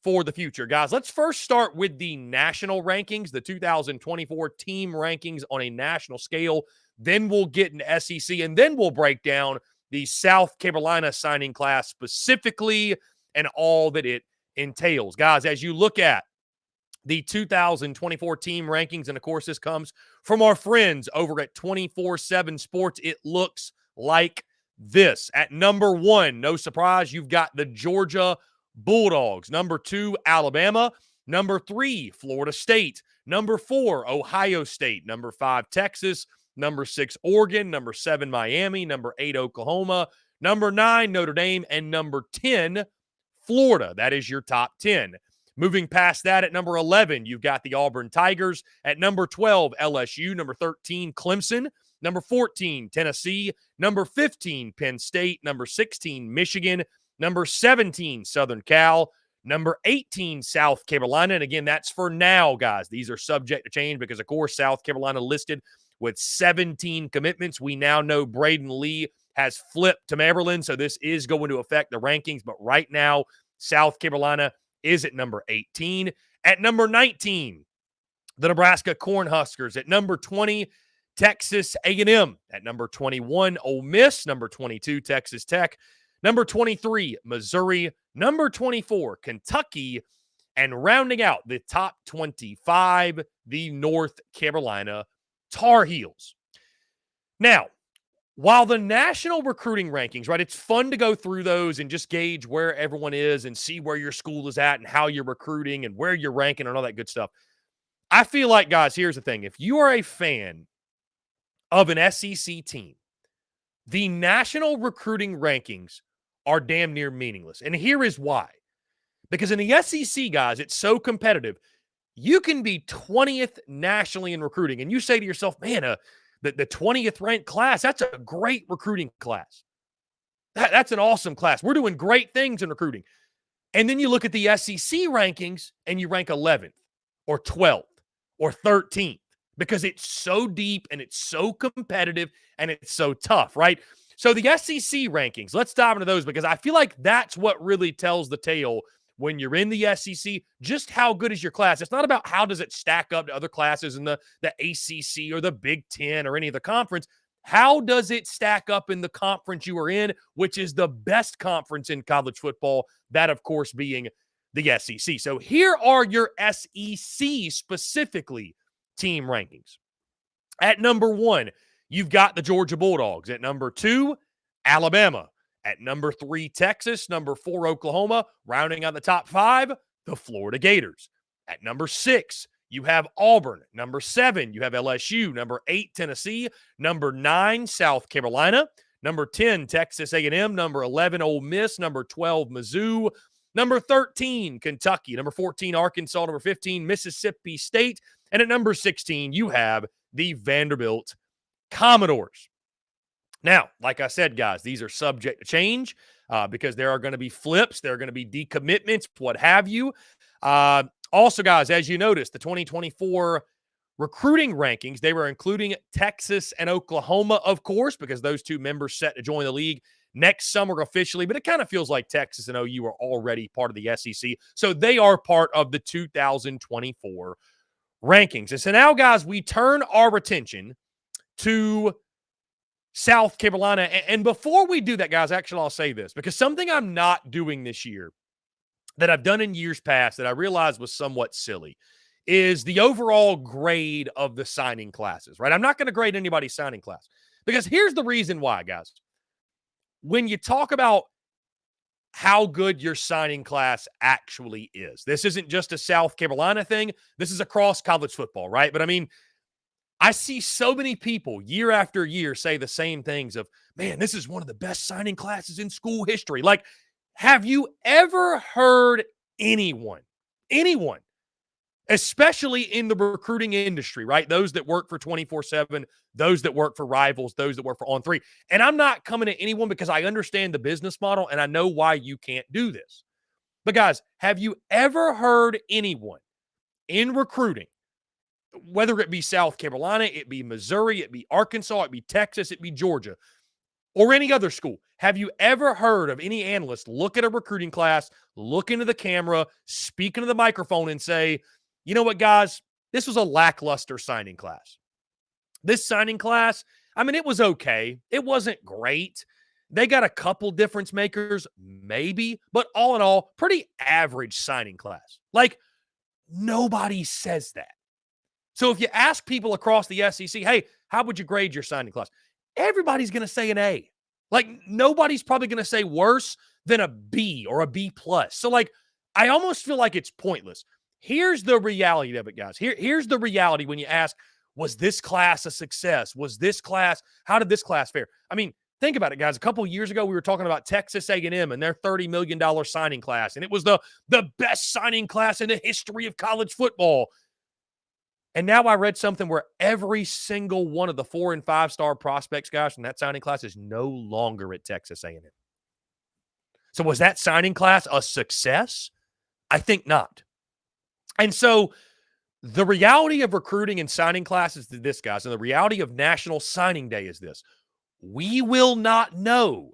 [SPEAKER 1] for the future. Guys, let's first start with the national rankings, the 2024 team rankings on a national scale. Then we'll get into SEC, and then we'll break down the South Carolina signing class specifically and all that it entails. Guys, as you look at the 2024 team rankings, and of course this comes from our friends over at 24/7 Sports, it looks like this. At number 1, no surprise, you've got the Georgia Bulldogs. Number 2, Alabama. Number 3, Florida State. Number 4, Ohio State. Number 5, Texas. Number 6, Oregon. Number 7, Miami. Number 8, Oklahoma. Number 9, Notre Dame. And number 10, Florida. That is your top 10. Moving past that, at number 11, you've got the Auburn Tigers. At number 12, LSU. Number 13, Clemson. Number 14, Tennessee. Number 15, Penn State. Number 16, Michigan. Number 17, Southern Cal. Number 18, South Carolina. And again, that's for now, guys. These are subject to change because, of course, South Carolina listed with 17 commitments. We now know Braden Lee has flipped to Maryland, so this is going to affect the rankings. But right now, South Carolina is at number 18. At number 19, the Nebraska Cornhuskers. At number 20, Texas A&M. At number 21, Ole Miss. Number 22, Texas Tech. Number 23, Missouri. Number 24, Kentucky. And rounding out the top 25, the North Carolina Tar Heels. Now, while the national recruiting rankings, right, it's fun to go through those and just gauge where everyone is and see where your school is at and how you're recruiting and where you're ranking and all that good stuff. I feel like, guys, here's the thing. If you are a fan of an SEC team, the national recruiting rankings are damn near meaningless. And here is why. Because in the SEC, guys, it's so competitive. You can be 20th nationally in recruiting, and you say to yourself, man, the 20th ranked class, that's a great recruiting class. That's an awesome class. We're doing great things in recruiting. And then you look at the SEC rankings, and you rank 11th or 12th or 13th. Because it's so deep and it's so competitive and it's so tough, right? So the SEC rankings, let's dive into those because I feel like that's what really tells the tale when you're in the SEC, just how good is your class? It's not about how does it stack up to other classes in the ACC or the Big Ten or any of the conference. How does it stack up in the conference you are in, which is the best conference in college football, that, of course, being the SEC. So here are your SEC specifically team rankings. At number 1, you've got the Georgia Bulldogs. At number 2, Alabama. At number 3, Texas. Number 4, Oklahoma. Rounding out the top 5, the Florida Gators. At number 6, you have Auburn. Number 7, you have LSU. Number 8, Tennessee. Number 9, South Carolina. Number 10, Texas A&M. Number 11, Ole Miss. Number 12, Mizzou. Number 13, Kentucky. Number 14, Arkansas. Number 15, Mississippi State. And at number 16, you have the Vanderbilt Commodores. Now, like I said, guys, these are subject to change because there are going to be flips. There are going to be decommitments, what have you. Also, guys, as you noticed, the 2024 recruiting rankings, they were including Texas and Oklahoma, of course, because those two members set to join the league next summer officially, but it kind of feels like Texas and OU are already part of the SEC. So they are part of the 2024 rankings. And so now, guys, we turn our attention to South Carolina. And before we do that, guys, actually, I'll say this, because something I'm not doing this year that I've done in years past that I realized was somewhat silly is the overall grade of the signing classes, right? I'm not going to grade anybody's signing class because here's the reason why, guys. When you talk about how good your signing class actually is, this isn't just a South Carolina thing. This is across college football, right? But I mean, I see so many people year after year say the same things of, man, this is one of the best signing classes in school history. Like, have you ever heard anyone, especially in the recruiting industry, right? Those that work for 24/7, those that work for Rivals, those that work for On3. And I'm not coming at anyone because I understand the business model and I know why you can't do this. But guys, have you ever heard anyone in recruiting, whether it be South Carolina, it be Missouri, it be Arkansas, it be Texas, it be Georgia, or any other school, have you ever heard of any analyst look at a recruiting class, look into the camera, speak into the microphone and say, you know what, guys, this was a lackluster signing class. This signing class, I mean, it was okay. It wasn't great. They got a couple difference makers, maybe, but all in all, pretty average signing class. Like, nobody says that. So if you ask people across the SEC, hey, how would you grade your signing class? Everybody's going to say an A. Like, nobody's probably going to say worse than a B or a B+. So, like, I almost feel like it's pointless. Here's the reality of it, guys. Here's the reality when you ask, was this class a success? Was this class, how did this class fare? I mean, think about it, guys. A couple of years ago, we were talking about Texas A&M and their $30 million signing class, and it was the best signing class in the history of college football. And now I read something where every single one of the 4- and 5-star prospects, guys, from that signing class is no longer at Texas A&M. So was that signing class a success? I think not. And so the reality of recruiting and signing classes is this, guys, and the reality of National Signing Day is this. We will not know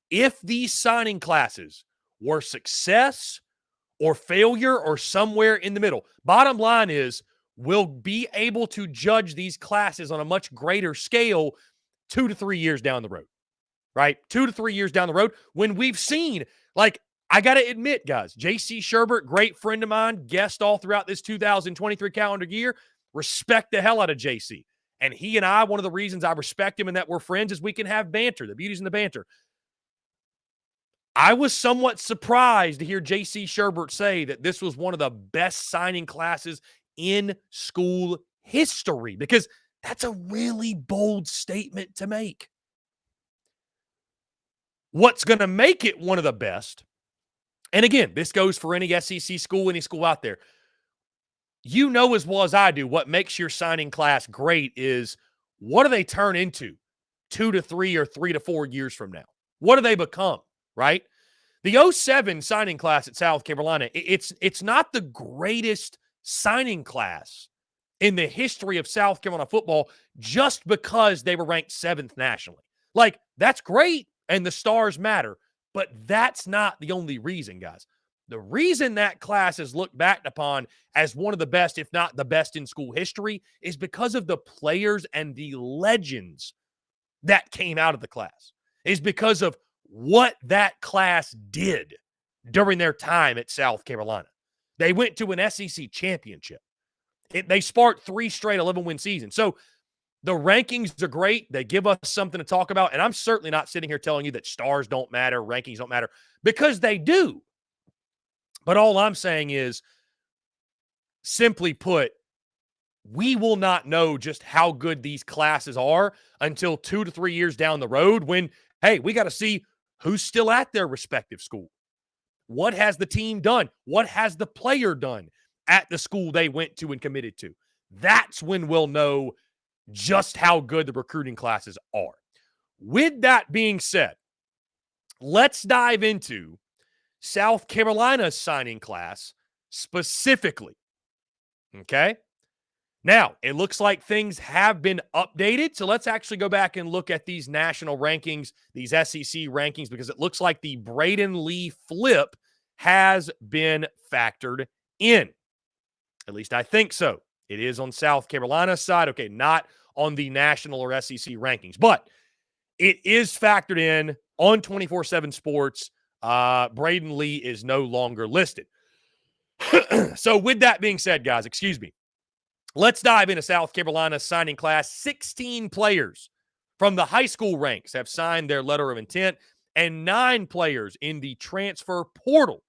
[SPEAKER 1] if these signing classes were success or failure or somewhere in the middle. Bottom line is, we'll be able to judge these classes on a much greater scale 2 to 3 years down the road, right? 2 to 3 years down the road when we've seen, like, I got to admit, guys, J.C. Sherbert, great friend of mine, guest all throughout this 2023 calendar year, respect the hell out of J.C. And he and I, one of the reasons I respect him and that we're friends is we can have banter. The beauty's in the banter. I was somewhat surprised to hear J.C. Sherbert say that this was one of the best signing classes in school history, because that's a really bold statement to make. What's going to make it one of the best, and again, this goes for any SEC school, any school out there, you know as well as I do, what makes your signing class great is what do they turn into 2 to 3 or 3 to 4 years from now? What do they become, right? The 07 signing class at South Carolina, it's not the greatest signing class in the history of South Carolina football just because they were ranked 7th nationally. Like, that's great, and the stars matter, but that's not the only reason, guys. The reason that class is looked back upon as one of the best, if not the best in school history, is because of the players and the legends that came out of the class, is because of what that class did during their time at South Carolina. They went to an SEC championship. They sparked 3 straight 11-win seasons. So the rankings are great. They give us something to talk about. And I'm certainly not sitting here telling you that stars don't matter, rankings don't matter, because they do. But all I'm saying is, simply put, we will not know just how good these classes are until 2 to 3 years down the road when, hey, we got to see who's still at their respective school. What has the team done? What has the player done at the school they went to and committed to? That's when we'll know just how good the recruiting classes are. With that being said, let's dive into South Carolina's signing class specifically. Okay? Now, it looks like things have been updated, so let's actually go back and look at these national rankings, these SEC rankings, because it looks like the Braden Lee flip has been factored in. At least I think so. It is on South Carolina's side. Okay, not on the national or SEC rankings, but it is factored in on 24/7 Sports. Braden Lee is no longer listed. So with that being said, guys, excuse me, let's dive into South Carolina's signing class. 16 players from the high school ranks have signed their letter of intent, and 9 players in the transfer portal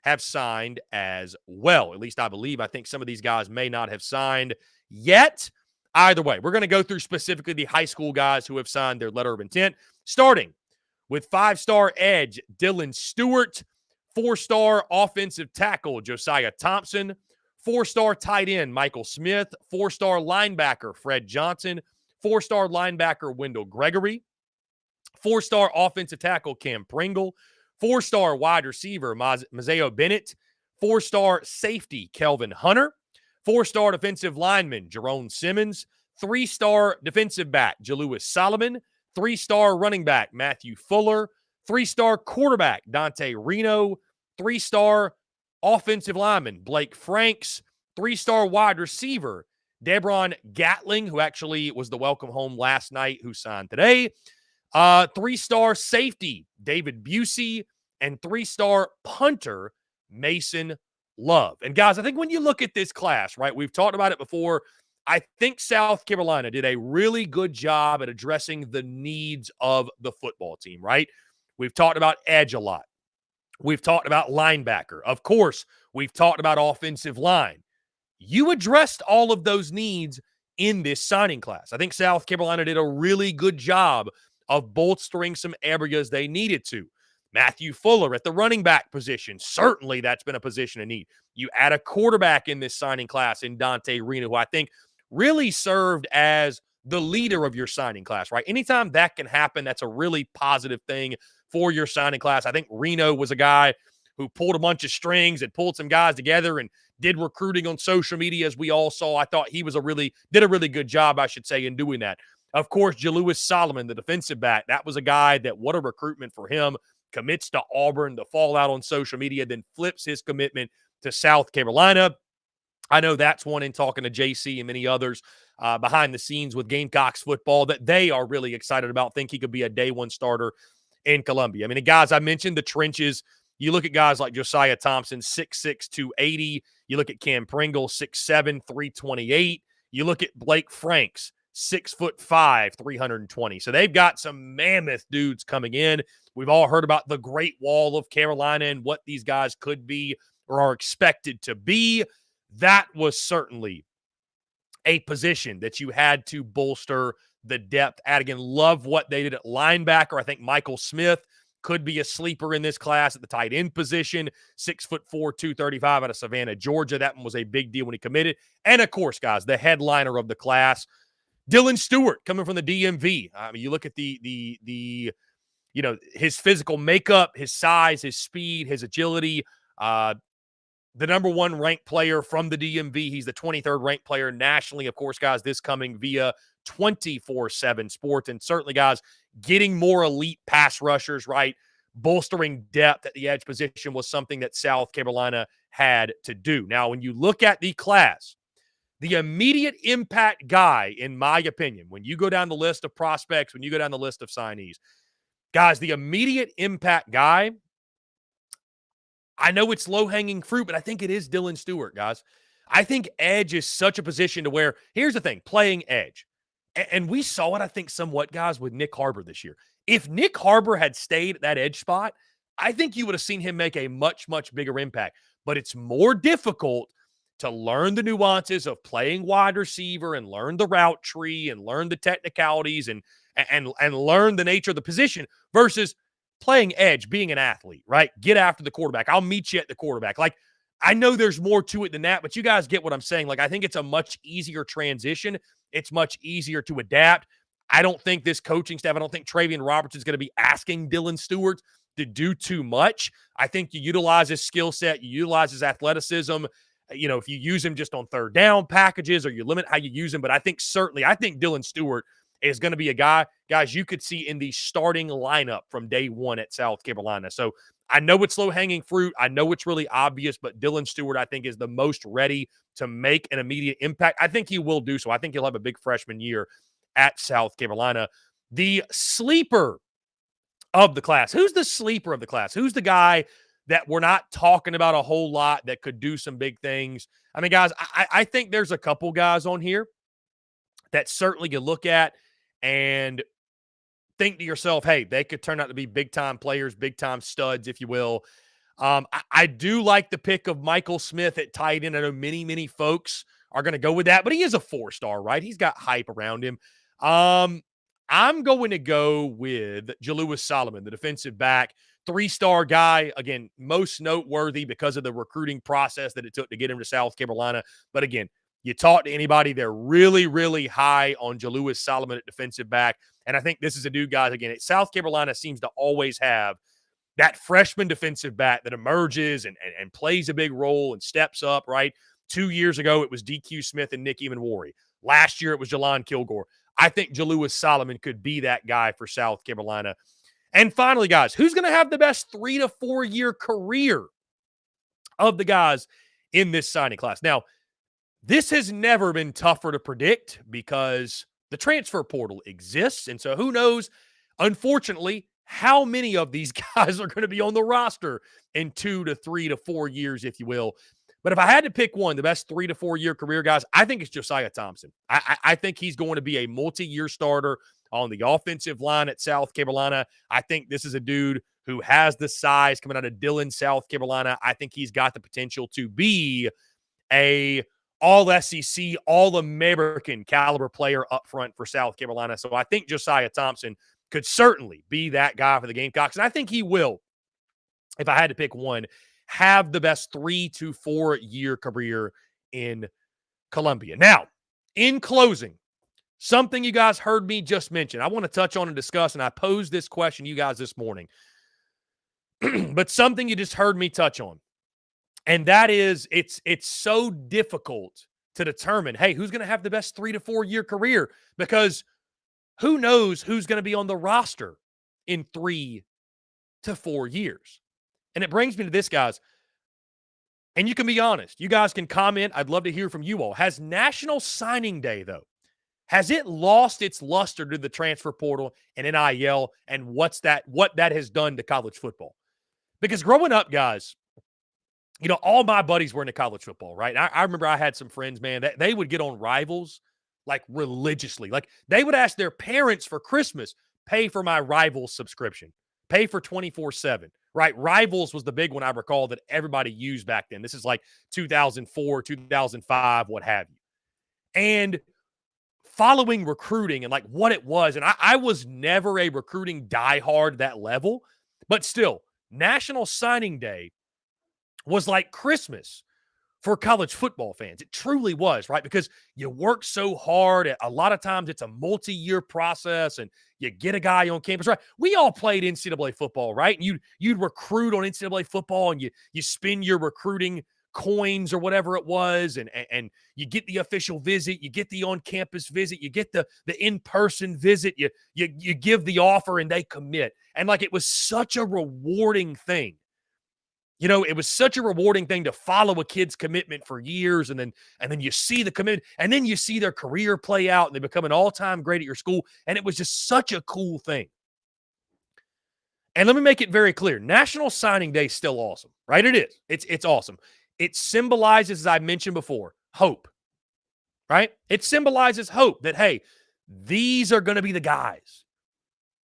[SPEAKER 1] have signed as well. At least I believe. I think some of these guys may not have signed yet. Either way, we're going to go through specifically the high school guys who have signed their letter of intent, starting with 5-star edge Dylan Stewart, 4-star offensive tackle Josiah Thompson, 4-star tight end Michael Smith, 4-star linebacker Fred Johnson, 4-star linebacker Wendell Gregory, 4-star offensive tackle Cam Pringle, 4-star wide receiver Mazeo Bennett, 4-star safety Kelvin Hunter, 4-star defensive lineman Jerome Simmons, 3-star defensive back Jalewis Solomon, 3-star running back Matthew Fuller, 3-star quarterback Dante Reno, 3-star offensive lineman Blake Franks, 3-star wide receiver Debron Gatling, who actually was the welcome home last night, who signed today, 3-star safety David Busey, and 3-star punter Mason Love. And guys, I think when you look at this class, right, we've talked about it before, I think South Carolina did a really good job at addressing the needs of the football team, right? We've talked about edge a lot. We've talked about linebacker. Of course, we've talked about offensive line. You addressed all of those needs in this signing class. I think South Carolina did a really good job of bolstering some areas they needed to. Matthew Fuller at the running back position. Certainly that's been a position of need. You add a quarterback in this signing class in Dante Reno, who I think really served as the leader of your signing class, right? Anytime that can happen, that's a really positive thing for your signing class. I think Reno was a guy who pulled a bunch of strings and pulled some guys together and did recruiting on social media, as we all saw. I thought he was did a really good job, I should say, in doing that. Of course, Jalewis Solomon, the defensive back, that was a guy that, what a recruitment for him, commits to Auburn, the fallout on social media, then flips his commitment to South Carolina. I know that's one in talking to JC and many others behind the scenes with Gamecocks football that they are really excited about, think he could be a day one starter in Columbia. I mean, guys, I mentioned the trenches. You look at guys like Josiah Thompson, 6'6", 280. You look at Cam Pringle, 6'7", 328. You look at Blake Franks, 6'5", 320. So they've got some mammoth dudes coming in. We've all heard about the Great Wall of Carolina and what these guys could be or are expected to be. That was certainly a position that you had to bolster the depth at. Again, love what they did at linebacker. I think Michael Smith could be a sleeper in this class at the tight end position. 6'4", 235 out of Savannah, Georgia. That one was a big deal when he committed. And of course, guys, the headliner of the class, Dylan Stewart, coming from the DMV. I mean, you look at the his physical makeup, his size, his speed, his agility. The number 1 ranked player from the DMV. He's the 23rd ranked player nationally. Of course, guys, this coming via 24/7 Sports. And certainly, guys, getting more elite pass rushers, right? bolstering depth at the edge position was something that South Carolina had to do. Now, when you look at the class, the immediate impact guy, in my opinion, when you go down the list of prospects, when you go down the list of signees, guys, the immediate impact guy, I know it's low-hanging fruit, but I think it is Dylan Stewart, guys. I think edge is such a position to where, here's the thing, playing edge. And we saw it, I think, somewhat, guys, with Nick Harbor this year. If Nick Harbor had stayed at that edge spot, I think you would have seen him make a much, much bigger impact. But it's more difficult to learn the nuances of playing wide receiver and learn the route tree and learn the technicalities and learn the nature of the position versus playing edge, being an athlete, right? Get after the quarterback. I'll meet you at the quarterback. Like, I know there's more to it than that, but you guys get what I'm saying. Like, I think it's a much easier transition. It's much easier to adapt. I don't think this coaching staff, I don't think Travian Roberts is going to be asking Dylan Stewart to do too much. I think you utilize his skill set, you utilize his athleticism. You know, if you use him just on third down packages or you limit how you use him. But I think Dylan Stewart is going to be a guy, guys, you could see in the starting lineup from day one at South Carolina. So I know it's low-hanging fruit. I know it's really obvious, but Dylan Stewart, I think, is the most ready to make an immediate impact. I think he will do so. I think he'll have a big freshman year at South Carolina. The sleeper of the class. Who's the sleeper of the class? Who's the guy that we're not talking about a whole lot that could do some big things? I mean, guys, I think there's a couple guys on here that certainly you look at and think to yourself, hey, they could turn out to be big-time players, big-time studs, if you will. I do like the pick of Michael Smith at tight end. I know many folks are going to go with that, but he is a 4-star, right? He's got hype around him. I'm going to go with Jalewis Solomon, the defensive back, 3-star guy. Again, most noteworthy because of the recruiting process that it took to get him to South Carolina. But again, you talk to anybody, they're really high on Jalewis Solomon at defensive back. And I think this is a dude, guys, again, South Carolina seems to always have that freshman defensive back that emerges and plays a big role and steps up, right? 2 years ago, it was DQ Smith and Nick Emanwari. Last year, it was Jelon Kilgore. I think Jalewis Solomon could be that guy for South Carolina. And finally, guys, who's going to have the best 3 to 4 year career of the guys in this signing class? Now, this has never been tougher to predict because the transfer portal exists. And so who knows, unfortunately, how many of these guys are going to be on the roster in 2 to 3 to 4 years, if you will. But if I had to pick one, the best 3 to 4 year career, guys, I think it's Josiah Thompson. I think he's going to be a multi-year starter on the offensive line at South Carolina. I think this is a dude who has the size coming out of Dillon, South Carolina. I think he's got the potential to be a all-SEC, all-American caliber player up front for South Carolina. So I think Josiah Thompson could certainly be that guy for the Gamecocks. And I think he will, if I had to pick one, have the best 3 to 4 year career in Columbia. Now, in closing, something you guys heard me just mention, I want to touch on and discuss, and I posed this question to you guys this morning, but something you just heard me touch on. And that is, it's so difficult to determine, hey, who's going to have the best 3 to 4 year career? Because who knows who's going to be on the roster in 3 to 4 years? And it brings me to this, guys. And you can be honest. You guys can comment. I'd love to hear from you all. Has National Signing Day, though, has it lost its luster to the transfer portal and NIL and what that has done to college football? Because growing up, guys, you know, all my buddies were into college football, right? I remember I had some friends, man, that they would get on Rivals like religiously. Like they would ask their parents for Christmas, pay for my Rivals subscription, pay for 24/7, right? Rivals was the big one I recall that everybody used back then. This is like 2004, 2005, what have you. And following recruiting and like what it was, and I was never a recruiting diehard that level, but still, National Signing Day was like Christmas for college football fans. It truly was, right? Because you work so hard. A lot of times it's a multi-year process and you get a guy on campus, right? We all played NCAA football, right? And you'd recruit on NCAA football and you spend your recruiting coins or whatever it was, and you get the official visit, you get the on-campus visit, you get the in-person visit, you give the offer and they commit. And like, it was such a rewarding thing. It was such a rewarding thing to follow a kid's commitment for years, and then you see the commitment, and then you see their career play out, and they become an all-time great at your school, and it was just such a cool thing. And let me make it very clear, National Signing Day is still awesome, right? It is. It's awesome. It symbolizes, as I mentioned before, hope, right? It symbolizes hope that, hey, these are going to be the guys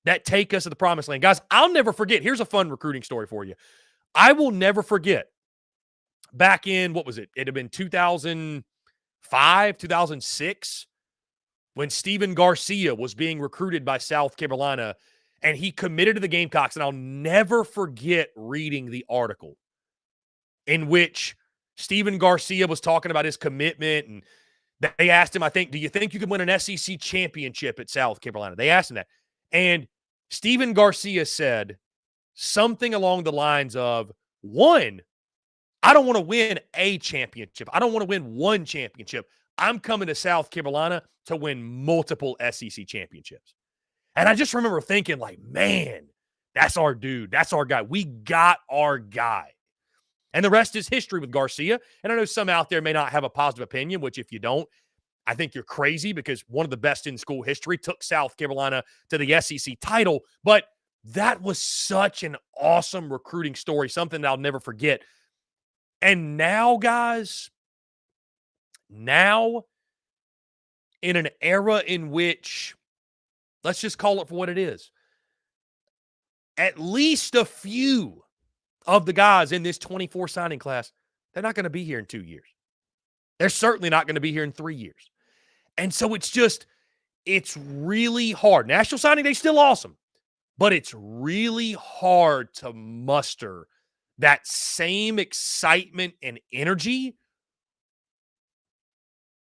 [SPEAKER 1] that take us to the promised land. Guys, I'll never forget. Here's a fun recruiting story for you. I will never forget back in, what was it? It had been 2005, 2006, when Stephen Garcia was being recruited by South Carolina, and he committed to the Gamecocks. And I'll never forget reading the article in which Stephen Garcia was talking about his commitment, and they asked him, I think, do you think you could win an SEC championship at South Carolina? They asked him that. And Stephen Garcia said something along the lines of, one, I don't want to win a championship. I don't want to win one championship. I'm coming to South Carolina to win multiple SEC championships. And I just remember thinking, like, man, that's our dude. That's our guy. We got our guy. And the rest is history with Garcia. And I know some out there may not have a positive opinion, which if you don't, I think you're crazy, because one of the best in school history took South Carolina to the SEC title. But that was such an awesome recruiting story, something that I'll never forget. And now, guys, in an era in which, let's just call it for what it is, at least a few of the guys in this 24 signing class, they're not going to be here in 2 years. They're certainly not going to be here in 3 years. And so it's really hard. National Signing Day is still awesome, but it's really hard to muster that same excitement and energy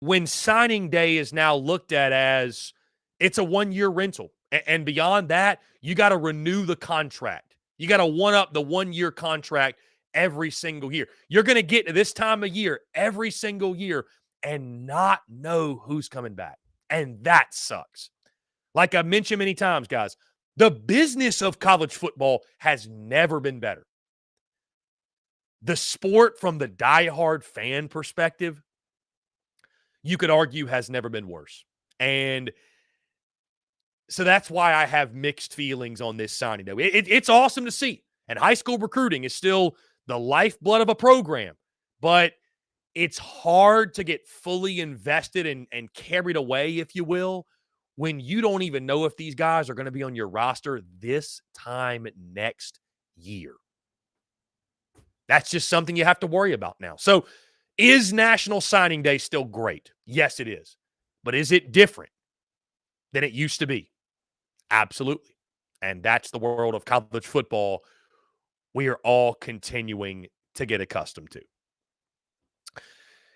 [SPEAKER 1] when signing day is now looked at as it's a 1-year rental. And beyond that, you got to renew the contract. You got to one-up the 1-year contract every single year. You're going to get to this time of year every single year and not know who's coming back. And that sucks. Like I mentioned many times, guys, the business of college football has never been better. The sport, from the diehard fan perspective, you could argue has never been worse. And so that's why I have mixed feelings on this signing day. It's awesome to see. And high school recruiting is still the lifeblood of a program. But it's hard to get fully invested and carried away, if you will, when you don't even know if these guys are going to be on your roster this time next year. That's just something you have to worry about now. So is National Signing Day still great? Yes, it is. But is it different than it used to be? Absolutely. And that's the world of college football we are all continuing to get accustomed to.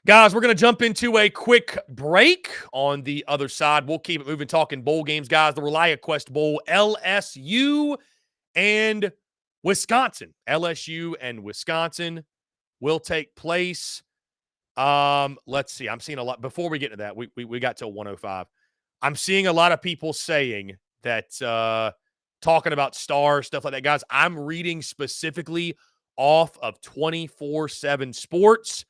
[SPEAKER 1] Guys, we're going to jump into a quick break. On the other side, we'll keep it moving, talking bowl games, guys. The ReliaQuest Bowl, LSU and Wisconsin. LSU and Wisconsin will take place. Let's see. I'm seeing a lot. Before we get to that, we got till 105. I'm seeing a lot of people saying that talking about stars, stuff like that. Guys, I'm reading specifically off of 24/7 Sports,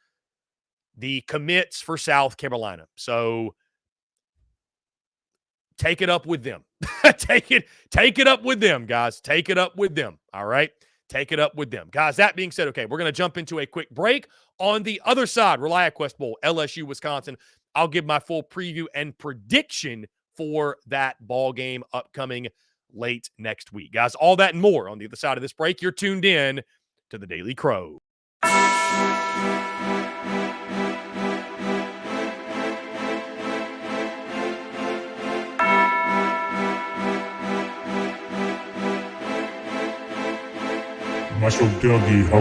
[SPEAKER 1] the commits for South Carolina. So take it up with them. Take it up with them, guys. Take it up with them. All right? Take it up with them. Guys, that being said, okay, we're going to jump into a quick break. On the other side, ReliaQuest Bowl, LSU, Wisconsin. I'll give my full preview and prediction for that ball game upcoming late next week. Guys, all that and more on the other side of this break. You're tuned in to the Daily Crow.
[SPEAKER 3] Muscle Dougie, ho.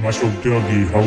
[SPEAKER 3] Muscle Dougie, ho.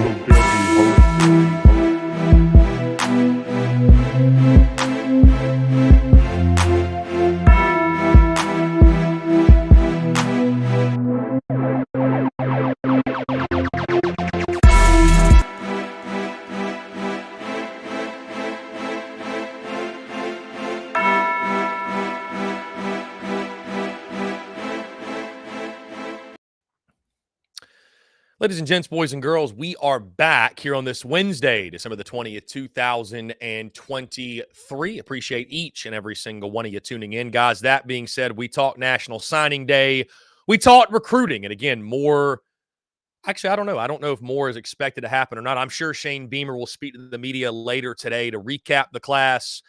[SPEAKER 1] Ladies and gents, boys and girls, we are back here on this Wednesday, December the 20th, 2023. Appreciate each and every single one of you tuning in, guys. That being said, we talked National Signing Day. We talked recruiting. And again, more – actually, I don't know. I don't know if more is expected to happen or not. I'm sure Shane Beamer will speak to the media later today to recap the class.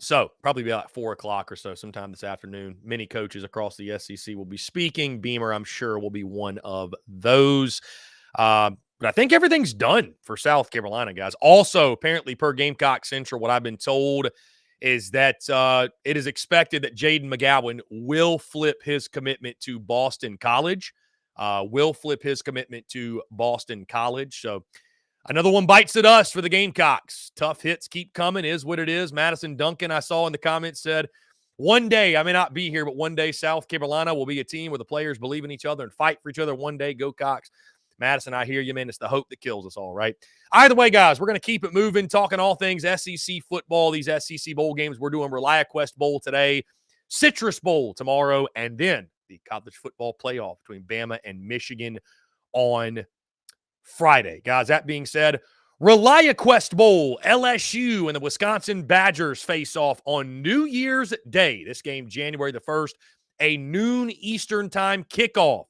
[SPEAKER 1] So probably about 4 o'clock or so sometime this afternoon. Many coaches across the SEC will be speaking. Beamer, I'm sure, will be one of those. But I think everything's done for South Carolina, guys. Also, apparently, per Gamecock Central, what I've been told is that it is expected that Jaden McGowan will flip his commitment to Boston College. So another one bites at us for the Gamecocks. Tough hits keep coming, is what it is. Madison Duncan, I saw in the comments, said, one day, I may not be here, but one day South Carolina will be a team where the players believe in each other and fight for each other. One day, go Cox. Madison, I hear you, man. It's the hope that kills us all, right? Either way, guys, we're going to keep it moving, talking all things SEC football, these SEC bowl games. We're doing ReliaQuest Bowl today, Citrus Bowl tomorrow, and then the college football playoff between Bama and Michigan on Friday. Guys, that being said, ReliaQuest Bowl, LSU and the Wisconsin Badgers face off on New Year's Day. This game, January the 1st, a noon Eastern time kickoff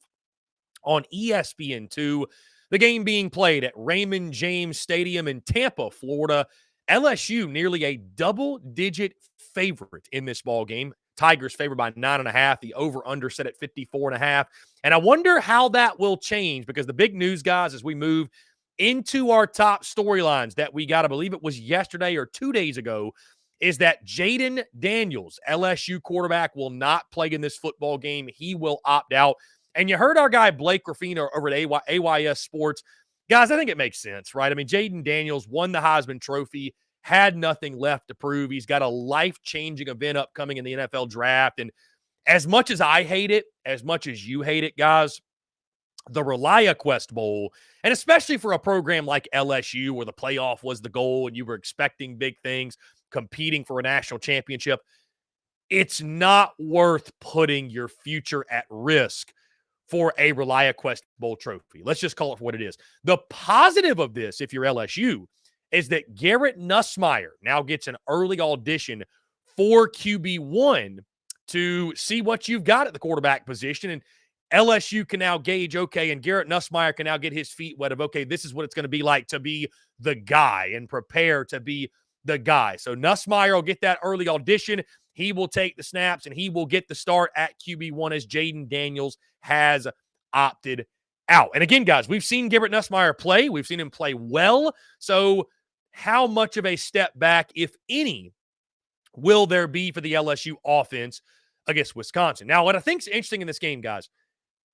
[SPEAKER 1] on ESPN2. The game being played at Raymond James Stadium in Tampa, Florida. LSU nearly a double-digit favorite in this ball game. Tigers favored by 9.5. The over-under set at 54.5. And I wonder how that will change, because the big news, guys, as we move into our top storylines that we got, I believe it was yesterday or 2 days ago, is that Jayden Daniels, LSU quarterback, will not play in this football game. He will opt out. And you heard our guy Blake Ruffino over at AYS Sports. Guys, I think it makes sense, right? I mean, Jayden Daniels won the Heisman Trophy, had nothing left to prove. He's got a life-changing event upcoming in the NFL draft. And as much as I hate it, as much as you hate it, guys, the ReliaQuest Bowl, and especially for a program like LSU where the playoff was the goal and you were expecting big things, competing for a national championship, it's not worth putting your future at risk for a ReliaQuest Bowl trophy. Let's just call it for what it is. The positive of this, if you're LSU, is that Garrett Nussmeier now gets an early audition for QB1 to see what you've got at the quarterback position. And LSU can now gauge, okay, and Garrett Nussmeier can now get his feet wet of, okay, this is what it's going to be like to be the guy and prepare to be the guy. So Nussmeier will get that early audition. He will take the snaps, and he will get the start at QB1 as Jayden Daniels has opted out. And again, guys, we've seen Garrett Nussmeier play. We've seen him play well. So how much of a step back, if any, will there be for the LSU offense against Wisconsin? Now, what I think is interesting in this game, guys,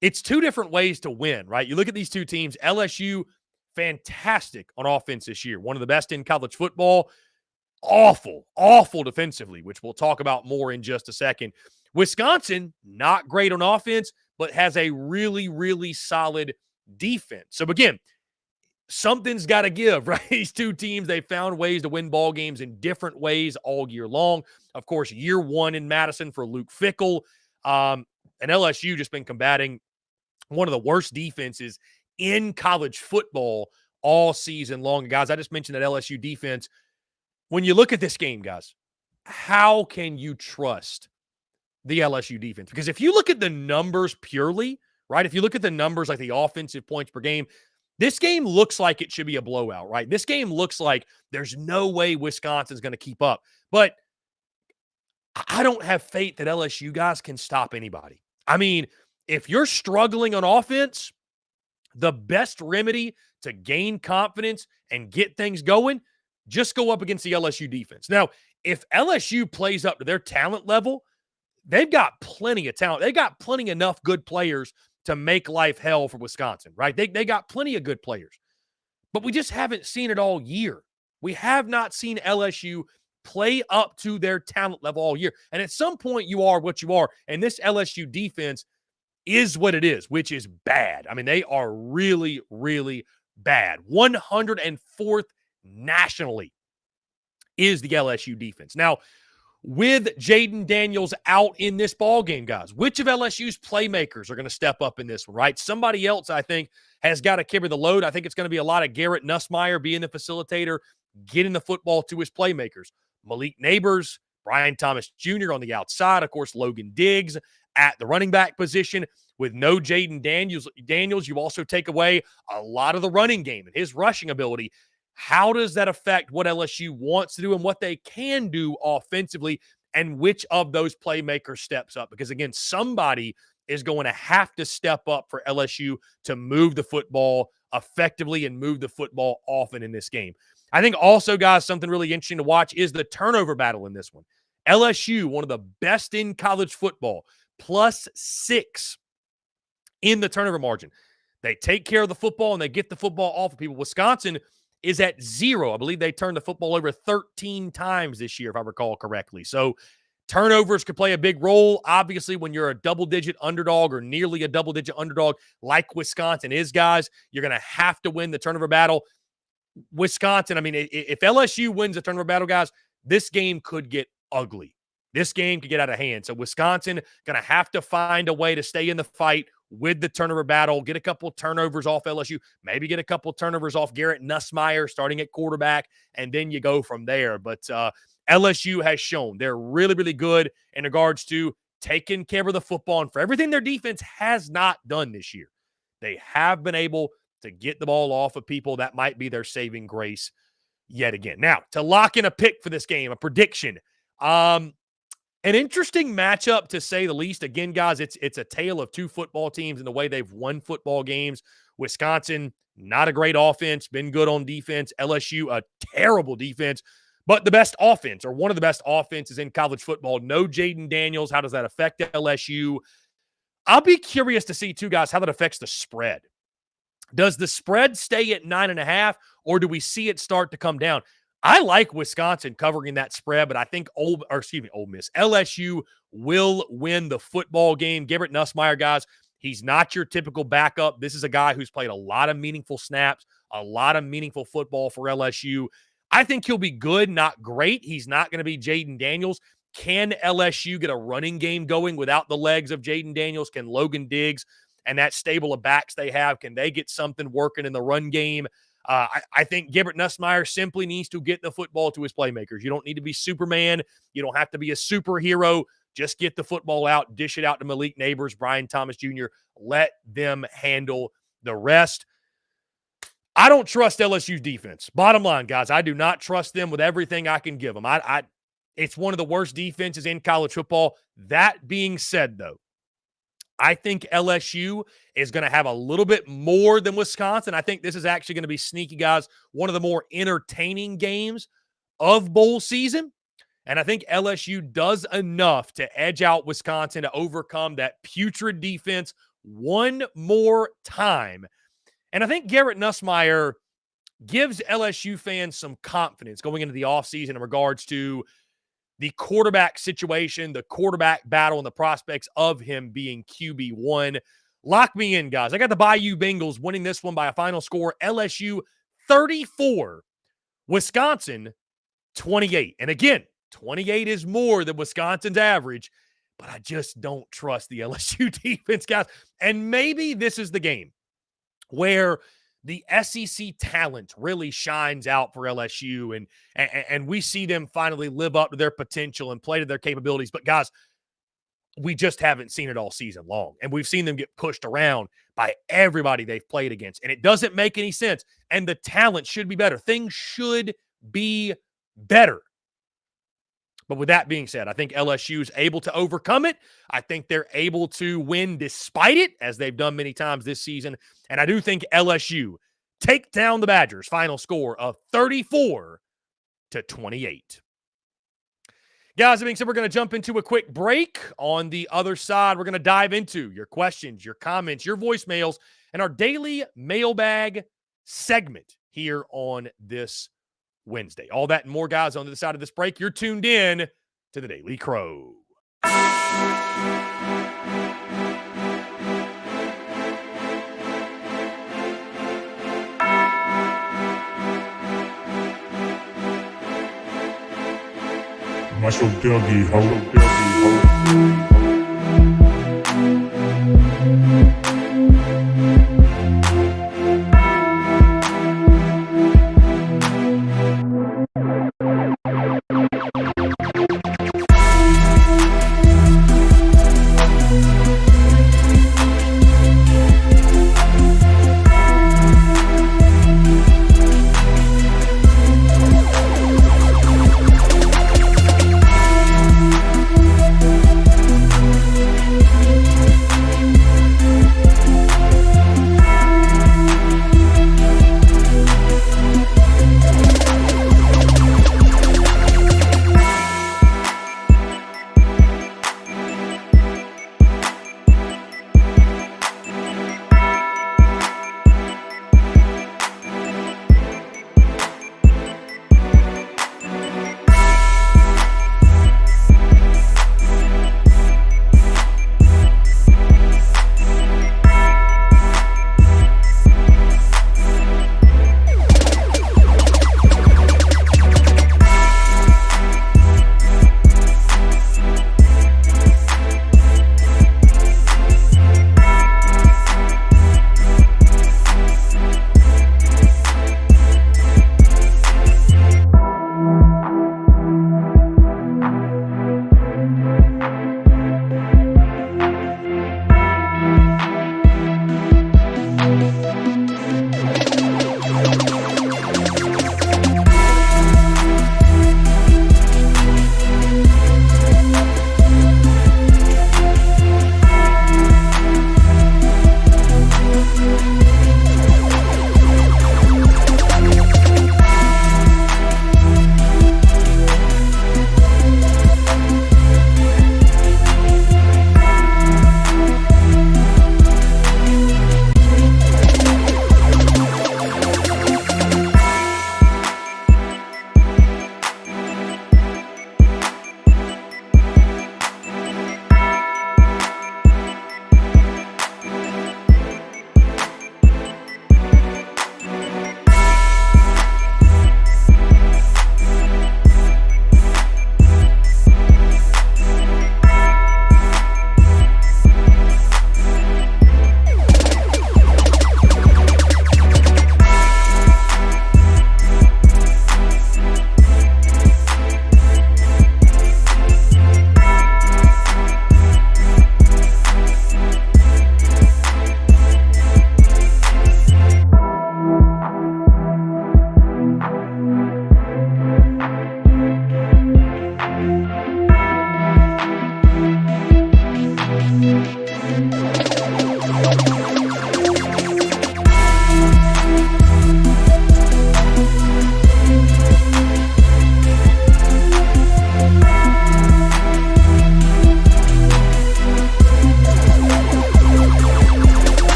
[SPEAKER 1] it's two different ways to win, right? You look at these two teams. LSU, fantastic on offense this year. One of the best in college football. Awful defensively, which we'll talk about more in just a second. Wisconsin, not great on offense, but has a really, really solid defense. So again, something's got to give, right? These two teams, they found ways to win ball games in different ways all year long. Of course, year one in Madison for Luke Fickell. And LSU just been combating one of the worst defenses in college football all season long. Guys, I just mentioned that LSU defense. When you look at this game, guys, how can you trust the LSU defense? Because if you look at the numbers purely, right, if you look at the numbers like the offensive points per game, this game looks like it should be a blowout, right? This game looks like there's no way Wisconsin's going to keep up. But I don't have faith that LSU guys can stop anybody. I mean, if you're struggling on offense, the best remedy to gain confidence and get things going, just go up against the LSU defense. Now, if LSU plays up to their talent level, they've got plenty of talent. They've got plenty enough good players to make life hell for Wisconsin, right? They got plenty of good players, but we just haven't seen it all year. We have not seen LSU play up to their talent level all year. And at some point, you are what you are. And this LSU defense is what it is, which is bad. I mean, they are really, really bad. 104th nationally is the LSU defense. Now, with Jayden Daniels out in this ball game, guys, which of LSU's playmakers are going to step up in this one, right? Somebody else, I think, has got to carry the load. I think it's going to be a lot of Garrett Nussmeier being the facilitator, getting the football to his playmakers. Malik Neighbors, Brian Thomas Jr. on the outside, of course, Logan Diggs at the running back position. With no Jayden Daniels, you also take away a lot of the running game and his rushing ability. How does that affect what LSU wants to do and what they can do offensively, and which of those playmakers steps up? Because, again, somebody is going to have to step up for LSU to move the football effectively and move the football often in this game. I think also, guys, something really interesting to watch is the turnover battle in this one. LSU, one of the best in college football, +6 in the turnover margin. They take care of the football and they get the football off of people. Wisconsin is at 0. I believe they turned the football over 13 times this year, if I recall correctly. So turnovers could play a big role. Obviously, when you're a double-digit underdog or nearly a double-digit underdog like Wisconsin is, guys, you're going to have to win the turnover battle. Wisconsin, I mean, if LSU wins the turnover battle, guys, this game could get ugly. This game could get out of hand. So Wisconsin going to have to find a way to stay in the fight with the turnover battle, get a couple turnovers off LSU, maybe get a couple turnovers off Garrett Nussmeier starting at quarterback, and then you go from there. But LSU has shown they're really, really good in regards to taking care of the football, and for everything their defense has not done this year, they have been able to get the ball off of people. That might be their saving grace yet again. Now, to lock in a pick for this game, a prediction. An interesting matchup, to say the least. Again, guys, it's a tale of two football teams in the way they've won football games. Wisconsin, not a great offense, been good on defense. LSU, a terrible defense, but the best offense, or one of the best offenses in college football. No Jayden Daniels. How does that affect LSU? I'll be curious to see, too, guys, how that affects the spread. Does the spread stay at 9.5, or do we see it start to come down? I like Wisconsin covering that spread, but I think Ole Miss, LSU will win the football game. Garrett Nussmeier, guys, he's not your typical backup. This is a guy who's played a lot of meaningful snaps, a lot of meaningful football for LSU. I think he'll be good, not great. He's not going to be Jayden Daniels. Can LSU get a running game going without the legs of Jayden Daniels? Can Logan Diggs and that stable of backs they have, can they get something working in the run game? I think Garrett Nussmeier simply needs to get the football to his playmakers. You don't need to be Superman. You don't have to be a superhero. Just get the football out, dish it out to Malik Neighbors, Brian Thomas Jr. Let them handle the rest. I don't trust LSU's defense. Bottom line, guys, I do not trust them with everything I can give them. It's one of the worst defenses in college football. That being said, though, I think LSU is going to have a little bit more than Wisconsin. I think this is actually going to be sneaky, guys. One of the more entertaining games of bowl season. And I think LSU does enough to edge out Wisconsin to overcome that putrid defense one more time. And I think Garrett Nussmeier gives LSU fans some confidence going into the offseason in regards to the quarterback situation, the quarterback battle, and the prospects of him being QB1. Lock me in, guys. I got the Bayou Bengals winning this one by a final score, LSU 34, Wisconsin 28. And again, 28 is more than Wisconsin's average, but I just don't trust the LSU defense, guys. And maybe this is the game where the SEC talent really shines out for LSU, and we see them finally live up to their potential and play to their capabilities. But, guys, we just haven't seen it all season long, and we've seen them get pushed around by everybody they've played against, and it doesn't make any sense, and the talent should be better. Things should be better. But with that being said, I think LSU is able to overcome it. I think they're able to win despite it, as they've done many times this season. And I do think LSU take down the Badgers. Final score of 34-28. Guys, that being said, we're going to jump into a quick break. On the other side, we're going to dive into your questions, your comments, your voicemails, and our daily mailbag segment here on this Wednesday. All that and more, guys, on the other side of this break. You're tuned in to the Daily Crow.
[SPEAKER 3] Muscle Dougie Ho.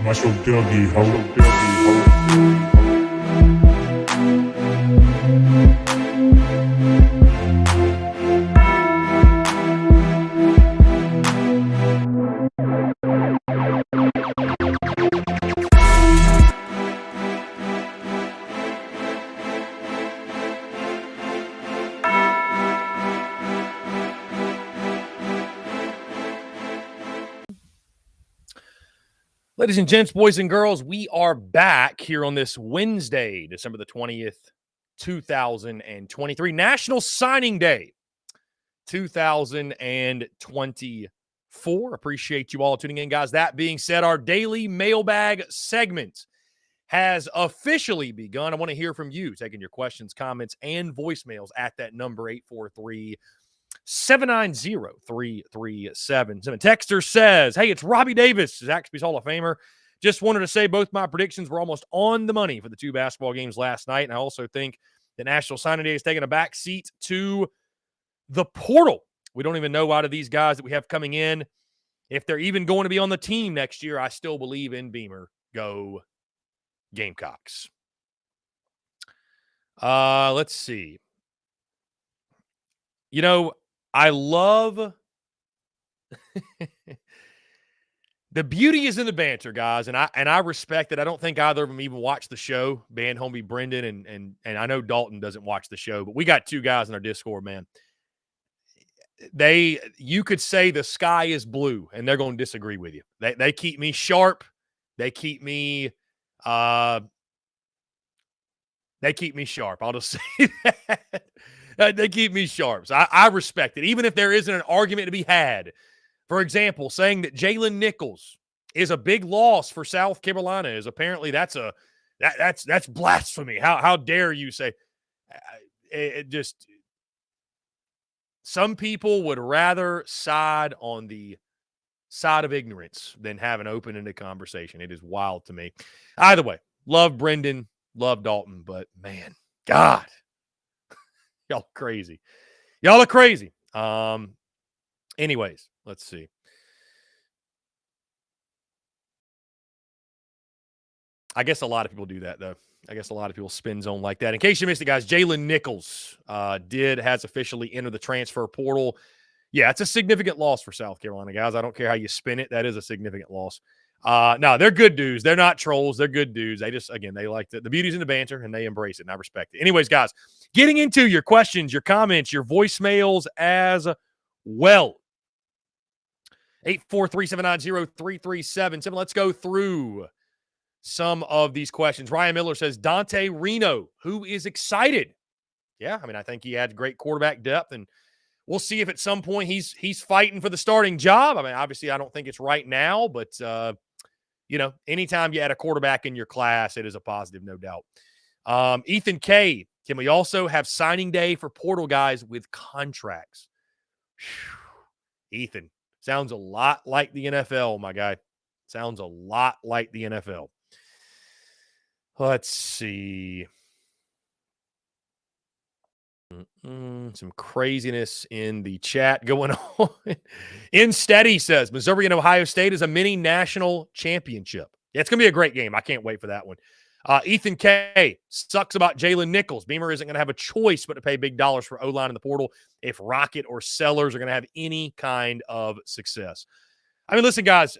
[SPEAKER 3] Muscle Dougie Ho.
[SPEAKER 1] Ladies and gents, boys and girls, we are back here on this Wednesday, December the 20th, 2023, National Signing Day 2024. Appreciate you all tuning in, guys. That being said, our daily mailbag segment has officially begun. I want to hear from you, taking your questions, comments, and voicemails at that number, 843-790-3377. Texter says, hey, it's Robbie Davis, Zaxby's Hall of Famer. Just wanted to say both my predictions were almost on the money for the two basketball games last night, and I also think the National Signing Day is taking a back seat to the portal. We don't even know out of these guys that we have coming in if they're even going to be on the team next year. I still believe in Beamer. Go Gamecocks. Let's see. You know, I love the beauty is in the banter, guys, and I respect it. I don't think either of them even watch the show. Band homie Brendan and I know Dalton doesn't watch the show, but we got two guys in our Discord, man. You could say the sky is blue, and they're going to disagree with you. They keep me sharp. They keep me sharp. I'll just say that. They keep me sharp. So I respect it. Even if there isn't an argument to be had. For example, saying that Jaylen Nichols is a big loss for South Carolina is apparently that's blasphemy. How dare you say it just some people would rather side on the side of ignorance than have an open-ended conversation. It is wild to me. Either way, love Brendan, love Dalton, but man, God, y'all crazy. Y'all are crazy. Anyways, let's see. I guess a lot of people do that, though. I guess a lot of people spin zone like that. In case you missed it, guys, Jaylen Nichols has officially entered the transfer portal. Yeah, it's a significant loss for South Carolina, guys. I don't care how you spin it. That is a significant loss. No, they're good dudes. They're not trolls. They're good dudes. They just, again, they like the beauty's in the banter, and they embrace it, and I respect it. Anyways, guys, getting into your questions, your comments, your voicemails as well. 843-790-3377. Let's go through some of these questions. Ryan Miller says, Dante Reno, who is excited? Yeah, I mean, I think he had great quarterback depth, and we'll see if at some point he's fighting for the starting job. I mean, obviously, I don't think it's right now, but, anytime you add a quarterback in your class, it is a positive, no doubt. Ethan K, can we also have signing day for portal guys with contracts? Whew. Ethan, sounds a lot like the NFL, my guy. Sounds a lot like the NFL. Let's see. Some craziness in the chat going on. Insteady says, Missouri and Ohio State is a mini national championship. Yeah, it's going to be a great game. I can't wait for that one. Ethan K, sucks about Jaylen Nichols. Beamer isn't going to have a choice but to pay big dollars for O-line in the portal if Rocket or Sellers are going to have any kind of success. I mean, listen, guys,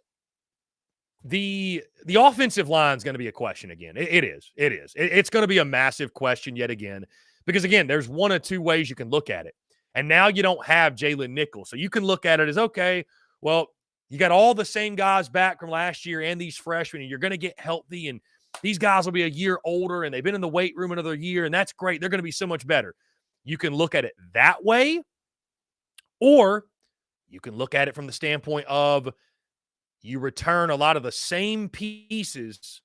[SPEAKER 1] the offensive line is going to be a question again. It is. It's going to be a massive question yet again because, again, there's one of two ways you can look at it. And now you don't have Jaylen Nichols. So you can look at it as, okay, well, you got all the same guys back from last year and these freshmen, and you're going to get healthy, and these guys will be a year older, and they've been in the weight room another year, and that's great. They're going to be so much better. You can look at it that way, or you can look at it from the standpoint of you return a lot of the same pieces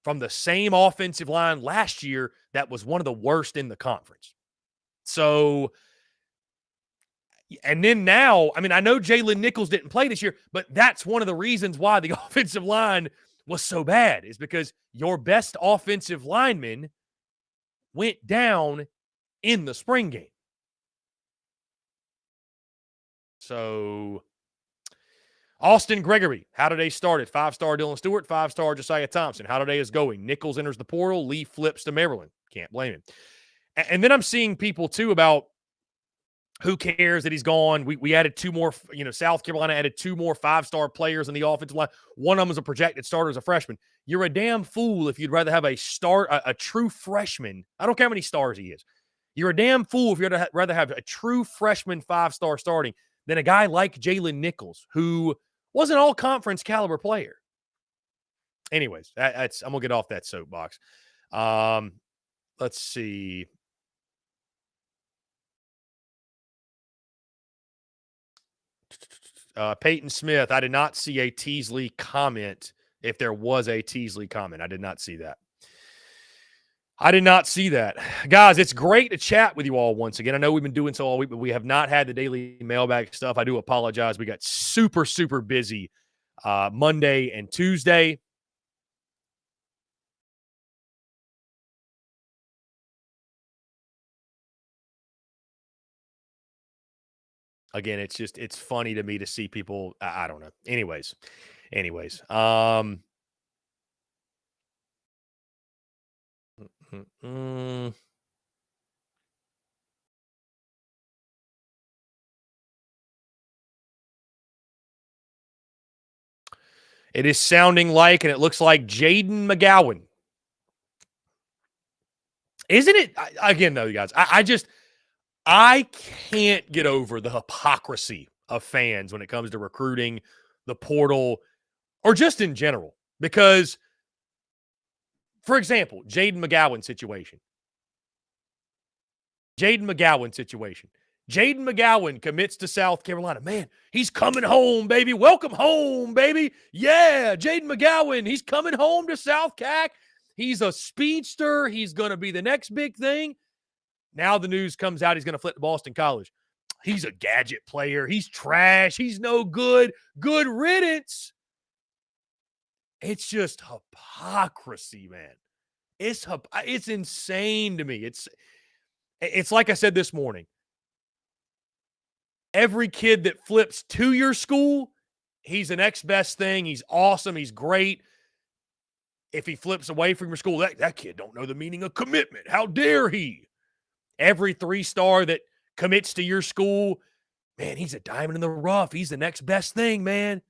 [SPEAKER 1] from the same offensive line last year that was one of the worst in the conference. So, and then now, I mean, I know Jaylen Nichols didn't play this year, but that's one of the reasons why the offensive line was so bad is because your best offensive lineman went down in the spring game. So, Austin Gregory, how today started. 5-star Dylan Stewart, 5-star Josiah Thompson. How today is going. Nichols enters the portal. Lee flips to Maryland. Can't blame him. And then I'm seeing people, too, about who cares that he's gone. We added two more, South Carolina added two more 5-star players in the offensive line. One of them is a projected starter as a freshman. You're a damn fool if you'd rather have a true freshman. I don't care how many stars he is. You're a damn fool if you'd rather have a true freshman 5-star starting than a guy like Jaylen Nichols, who was an all-conference caliber player. anyways, that's I'm gonna get off that soapbox. Let's see. Peyton Smith, I did not see a Teasley comment. If there was a Teasley comment, I did not see that. I did not see that. Guys, it's great to chat with you all once again. I know we've been doing so all week, but we have not had the daily mailbag stuff. I do apologize. We got super, super busy Monday and Tuesday. Again, it's funny to me to see people. I don't know. Anyways. It is sounding like, and it looks like Jayden McGowan. Isn't it? Again, though, you guys, I can't get over the hypocrisy of fans when it comes to recruiting, the portal, or just in general. Because, for example, Jayden McGowan situation. Jayden McGowan commits to South Carolina. Man, he's coming home, baby. Welcome home, baby. Yeah, Jayden McGowan, he's coming home to South Cac. He's a speedster. He's going to be the next big thing. Now the news comes out he's going to flip to Boston College. He's a gadget player. He's trash. He's no good. Good riddance. It's just hypocrisy, man. It's insane to me. It's like I said this morning. Every kid that flips to your school, he's the next best thing. He's awesome. He's great. If he flips away from your school, that kid don't know the meaning of commitment. How dare he? Every 3-star that commits to your school, man, he's a diamond in the rough. He's the next best thing, man.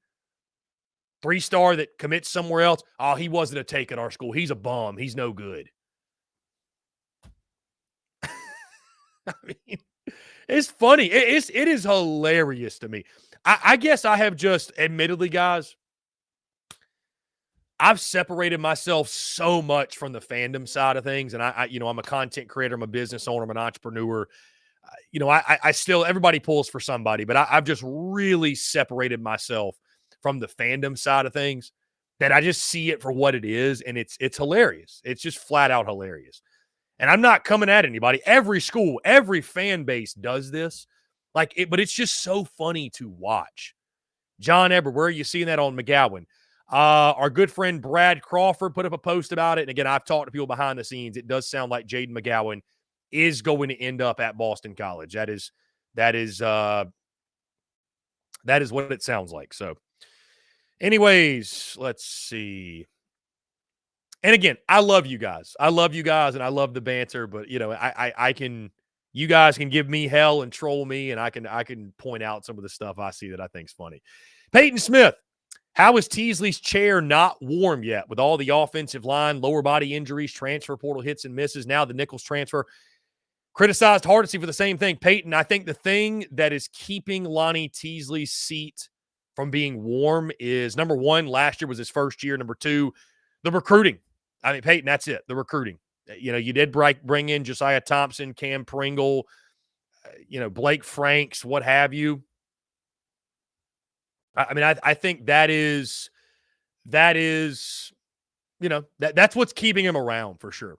[SPEAKER 1] 3-star that commits somewhere else, oh, he wasn't a take at our school. He's a bum. He's no good. I mean, it's funny. It is hilarious to me. I guess I have just, admittedly, guys, I've separated myself so much from the fandom side of things. And I'm a content creator, I'm a business owner, I'm an entrepreneur. I still, everybody pulls for somebody, but I've just really separated myself from the fandom side of things that I just see it for what it is. And it's hilarious. It's just flat out hilarious. And I'm not coming at anybody. Every school, every fan base does this. But it's just so funny to watch. John Edward, where are you seeing that on McGowan? Our good friend Brad Crawford put up a post about it. And again, I've talked to people behind the scenes. It does sound like Jayden McGowan is going to end up at Boston College. That is what it sounds like. So anyways, let's see. And again, I love you guys. And I love the banter, but you guys can give me hell and troll me, and I can point out some of the stuff I see that I think's funny. Peyton Smith, how is Teasley's chair not warm yet with all the offensive line, lower body injuries, transfer portal hits and misses, now the Nichols transfer? Criticized Hardesty for the same thing. Peyton, I think the thing that is keeping Lonnie Teasley's seat from being warm is, number one, last year was his first year. Number two, the recruiting. I mean, Peyton, that's it, the recruiting. You did bring in Josiah Thompson, Cam Pringle, Blake Franks, what have you. I mean, I think that's what's keeping him around for sure.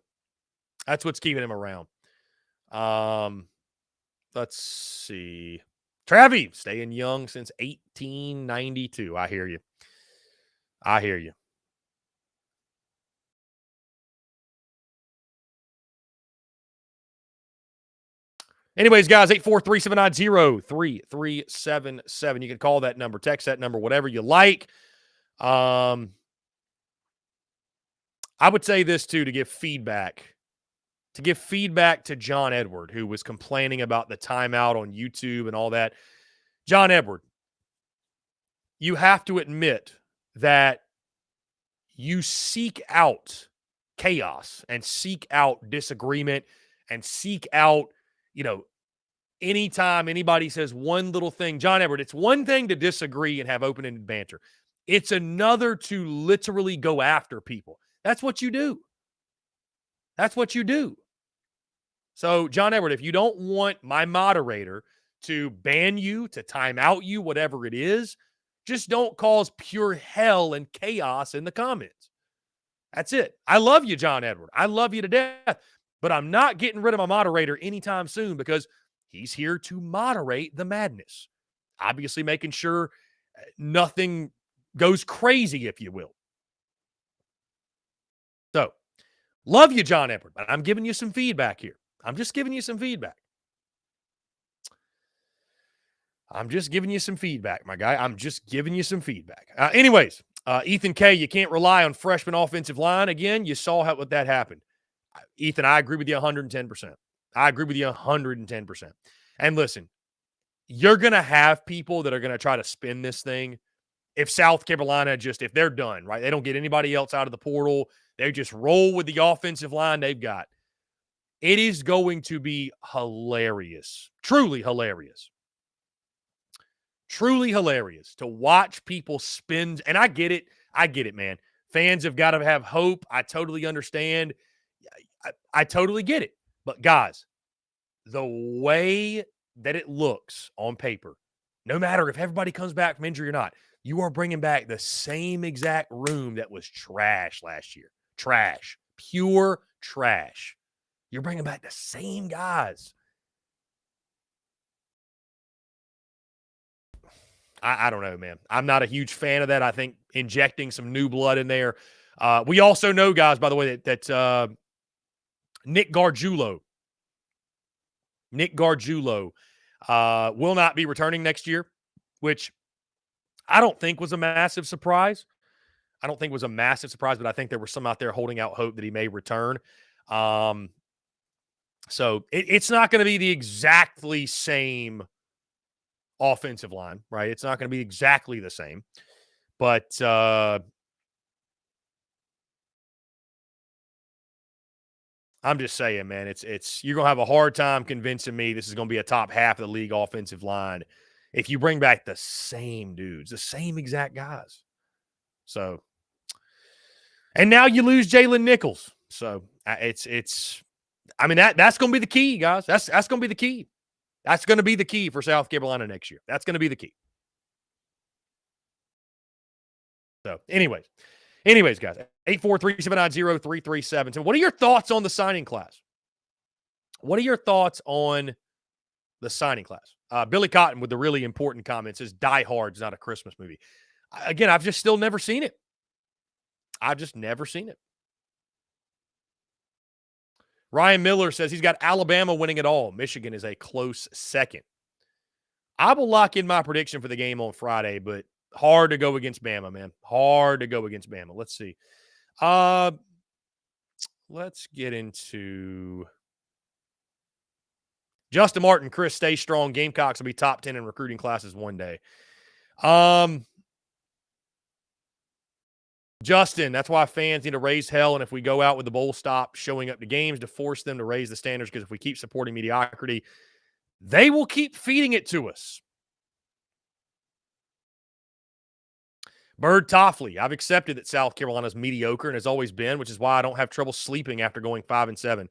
[SPEAKER 1] That's what's keeping him around. Let's see. Travie, staying young since 1892. I hear you. Anyways, guys, 843-790-3377. You can call that number, text that number, whatever you like. I would say this, too, to give feedback. To give feedback to John Edward, who was complaining about the timeout on YouTube and all that. John Edward, you have to admit that you seek out chaos and seek out disagreement and seek out, anytime anybody says one little thing, John Edward, it's one thing to disagree and have open-ended banter. It's another to literally go after people. That's what you do. That's what you do. So, John Edward, if you don't want my moderator to ban you, to time out you, whatever it is, just don't cause pure hell and chaos in the comments. That's it. I love you, John Edward. I love you to death, but I'm not getting rid of my moderator anytime soon because he's here to moderate the madness. Obviously, making sure nothing goes crazy, if you will. So, love you, John Edward, but I'm giving you some feedback here. I'm just giving you some feedback. My guy. I'm just giving you some feedback. Anyways, Ethan K., you can't rely on freshman offensive line. Again, you saw what that happened. Ethan, I agree with you 110%. I agree with you 110%. And listen, you're going to have people that are going to try to spin this thing. If South Carolina if they're done, right? They don't get anybody else out of the portal. They just roll with the offensive line they've got. It is going to be hilarious. Truly hilarious. Truly hilarious to watch people spin. And I get it, man. Fans have got to have hope. I totally understand. I totally get it. But guys, the way that it looks on paper, no matter if everybody comes back from injury or not, you are bringing back the same exact room that was trash last year. Trash. Pure trash. You're bringing back the same guys. I don't know, man. I'm not a huge fan of that. I think injecting some new blood in there. We also know, guys, by the way, that Nick Gargiulo will not be returning next year, which I don't think was a massive surprise. But I think there were some out there holding out hope that he may return. So it's not going to be the exactly same offensive line, right? It's not going to be exactly the same. But I'm just saying, man, it's you're going to have a hard time convincing me this is going to be a top half of the league offensive line if you bring back the same dudes, the same exact guys. So, and now you lose Jaylen Nichols. So that's going to be the key, guys. That's going to be the key. That's going to be the key for South Carolina next year. That's going to be the key. So, anyways, guys, 843-790-3377. So, what are your thoughts on the signing class? Billy Cotton with the really important comment says Die Hard's not a Christmas movie. Again, I've just still never seen it. Ryan Miller says he's got Alabama winning it all. Michigan is a close second. I will lock in my prediction for the game on Friday, but hard to go against Bama, man. Hard to go against Bama. Let's see. Let's get into Justin Martin. Chris, stay strong. Gamecocks will be top 10 in recruiting classes one day. Justin, that's why fans need to raise hell. And if we go out with the bowl stop showing up to games to force them to raise the standards, because if we keep supporting mediocrity, they will keep feeding it to us. Bird Toffley, I've accepted that South Carolina's mediocre and has always been, which is why I don't have trouble sleeping after going 5-7.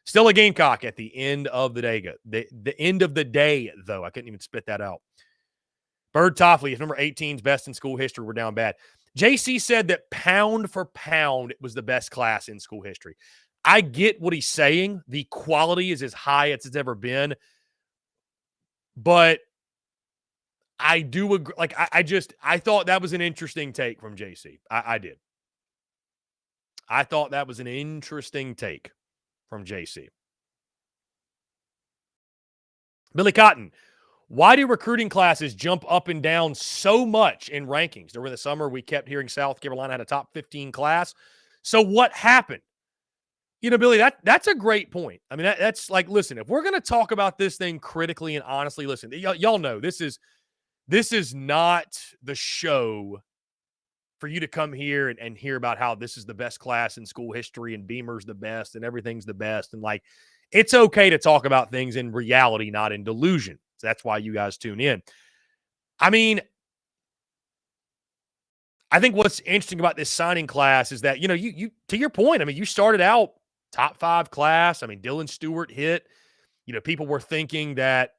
[SPEAKER 1] Still a Gamecock at the end of the day. The end of the day, though. I couldn't even spit that out. Bird Toffley, if number 18's best in school history, we're down bad. JC said that pound for pound, it was the best class in school history. I get what he's saying. The quality is as high as it's ever been. But I do agree. Like, I thought that was an interesting take from JC. I did. I thought that was an interesting take from JC. Billy Cotton, why do recruiting classes jump up and down so much in rankings? During the summer, we kept hearing South Carolina had a top 15 class. So what happened? Billy, that's a great point. I mean, that's like, listen, if we're going to talk about this thing critically and honestly, listen, y'all know this is not the show for you to come here and hear about how this is the best class in school history and Beamer's the best and everything's the best. And like, it's okay to talk about things in reality, not in delusion. So that's why you guys tune in. I mean, I think what's interesting about this signing class is that, you to your point, I mean, you started out top 5 class. I mean, Dylan Stewart hit. People were thinking that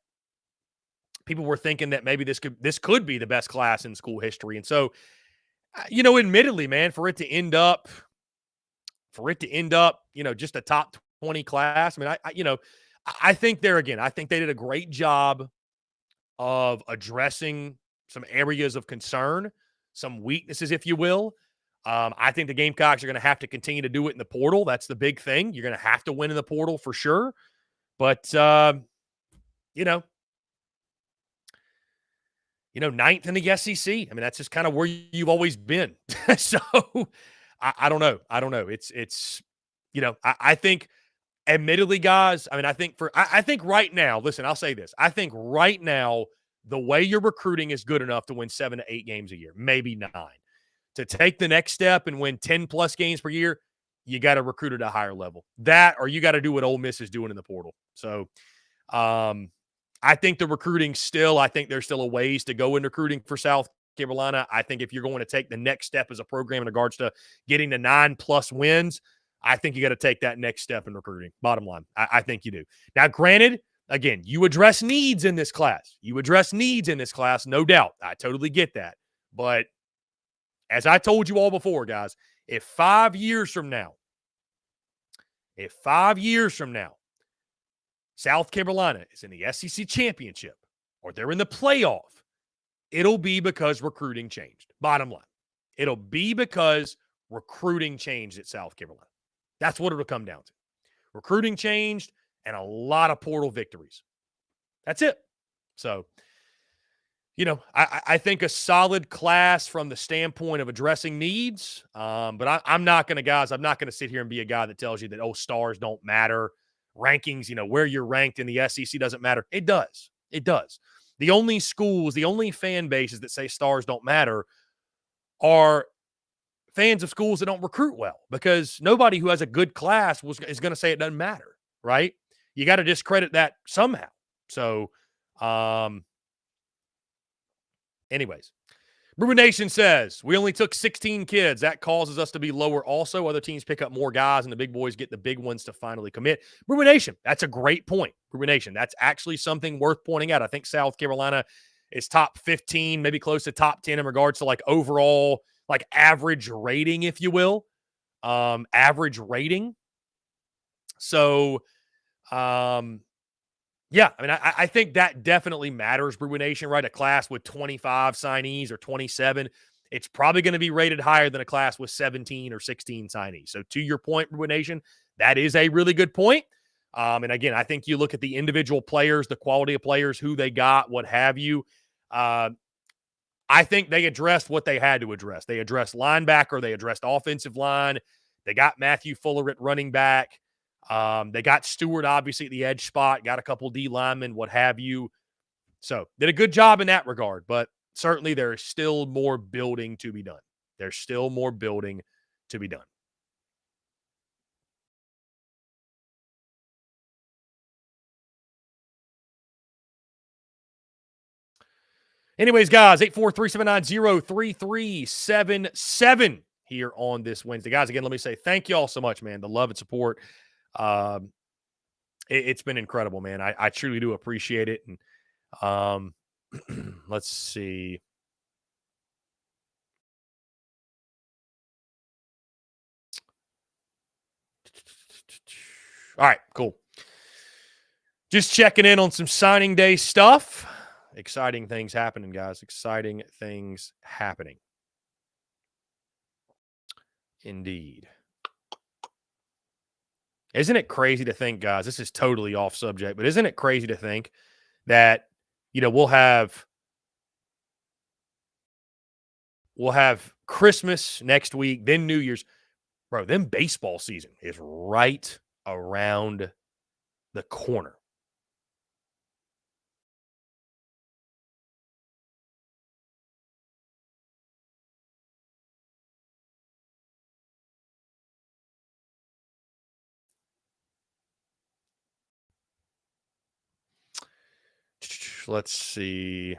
[SPEAKER 1] maybe this could be the best class in school history. And so, admittedly, man, for it to end up, just a top 20 class. I mean, I think I think they did a great job of addressing some areas of concern, some weaknesses, if you will. I think the Gamecocks are going to have to continue to do it in the portal. That's the big thing. You're going to have to win in the portal for sure. But, ninth in the SEC. I mean, that's just kind of where you've always been. So I don't know. It's, I think, admittedly, guys, I mean, I think right now, listen, I'll say this. I think right now, the way you're recruiting is good enough to win 7 to 8 games a year, maybe 9. To take the next step and win 10-plus games per year, you got to recruit at a higher level. That, or you got to do what Ole Miss is doing in the portal. So, I think the recruiting I think there's still a ways to go in recruiting for South Carolina. I think if you're going to take the next step as a program in regards to getting to 9+ wins, I think you got to take that next step in recruiting. Bottom line, I think you do. Now, granted, again, you address needs in this class. No doubt. I totally get that. But as I told you all before, guys, if 5 years from now, South Carolina is in the SEC championship or they're in the playoff, it'll be because recruiting changed. Bottom line, it'll be because recruiting changed at South Carolina. That's what it'll come down to. Recruiting changed and a lot of portal victories. That's it. So, I think a solid class from the standpoint of addressing needs. But I'm not going to sit here and be a guy that tells you that, stars don't matter. Rankings, where you're ranked in the SEC doesn't matter. It does. The only fan bases that say stars don't matter are fans of schools that don't recruit well, because nobody who has a good class is going to say it doesn't matter, right? You got to discredit that somehow. So, anyways, Brewer Nation says, we only took 16 kids. That causes us to be lower also. Other teams pick up more guys, and the big boys get the big ones to finally commit. Brewer Nation, that's a great point. Brewer Nation, that's actually something worth pointing out. I think South Carolina is top 15, maybe close to top 10 in regards to overall average rating, if you will. Average rating. So, yeah, I mean, I think that definitely matters, Brewer Nation, right? A class with 25 signees or 27, it's probably going to be rated higher than a class with 17 or 16 signees. So to your point, Brewer Nation, that is a really good point. And again, I think you look at the individual players, the quality of players, who they got, what have you. I think they addressed what they had to address. They addressed linebacker. They addressed offensive line. They got Matthew Fuller at running back. They got Stewart, obviously, at the edge spot, got a couple D linemen, what have you. So did a good job in that regard, but certainly there is still more building to be done. Anyways, guys, 843-790-3377 here on this Wednesday. Guys, again, let me say thank you all so much, man. The love and support. It's been incredible, man. I truly do appreciate it. And let's see. All right, cool. Just checking in on some signing day stuff. Exciting things happening, guys. Exciting things happening. Indeed. Isn't it crazy to think, guys, this is totally off subject, but isn't it crazy to think that, we'll have Christmas next week, then New Year's. Bro, then baseball season is right around the corner. Let's see.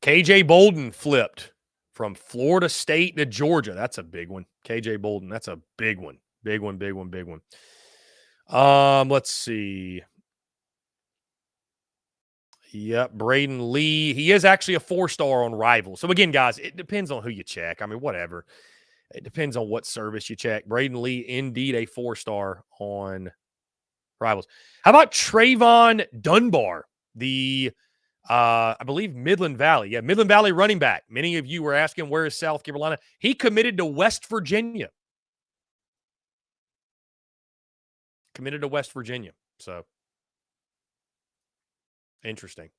[SPEAKER 1] KJ Bolden flipped from Florida State to Georgia. That's a big one. KJ Bolden, that's a big one. Big one. Let's see. Yep, Braden Lee. He is actually a 4-star on Rival. So, again, guys, it depends on who you check. I mean, whatever. It depends on what service you check. Braden Lee, indeed a 4-star on Rivals. How about Trayvon Dunbar, the, I believe, Midland Valley. Yeah, Midland Valley running back. Many of you were asking, where is South Carolina? He committed to West Virginia. So, interesting.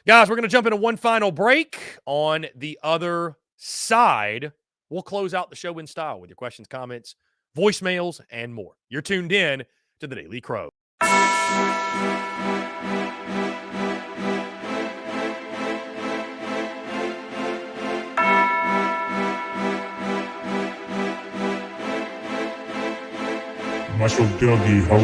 [SPEAKER 1] Guys, we're going to jump into one final break. On the other side, we'll close out the show in style with your questions, comments, voicemails, and more. You're tuned in to the Daily Crow.
[SPEAKER 3] Muscle Dougie, ho.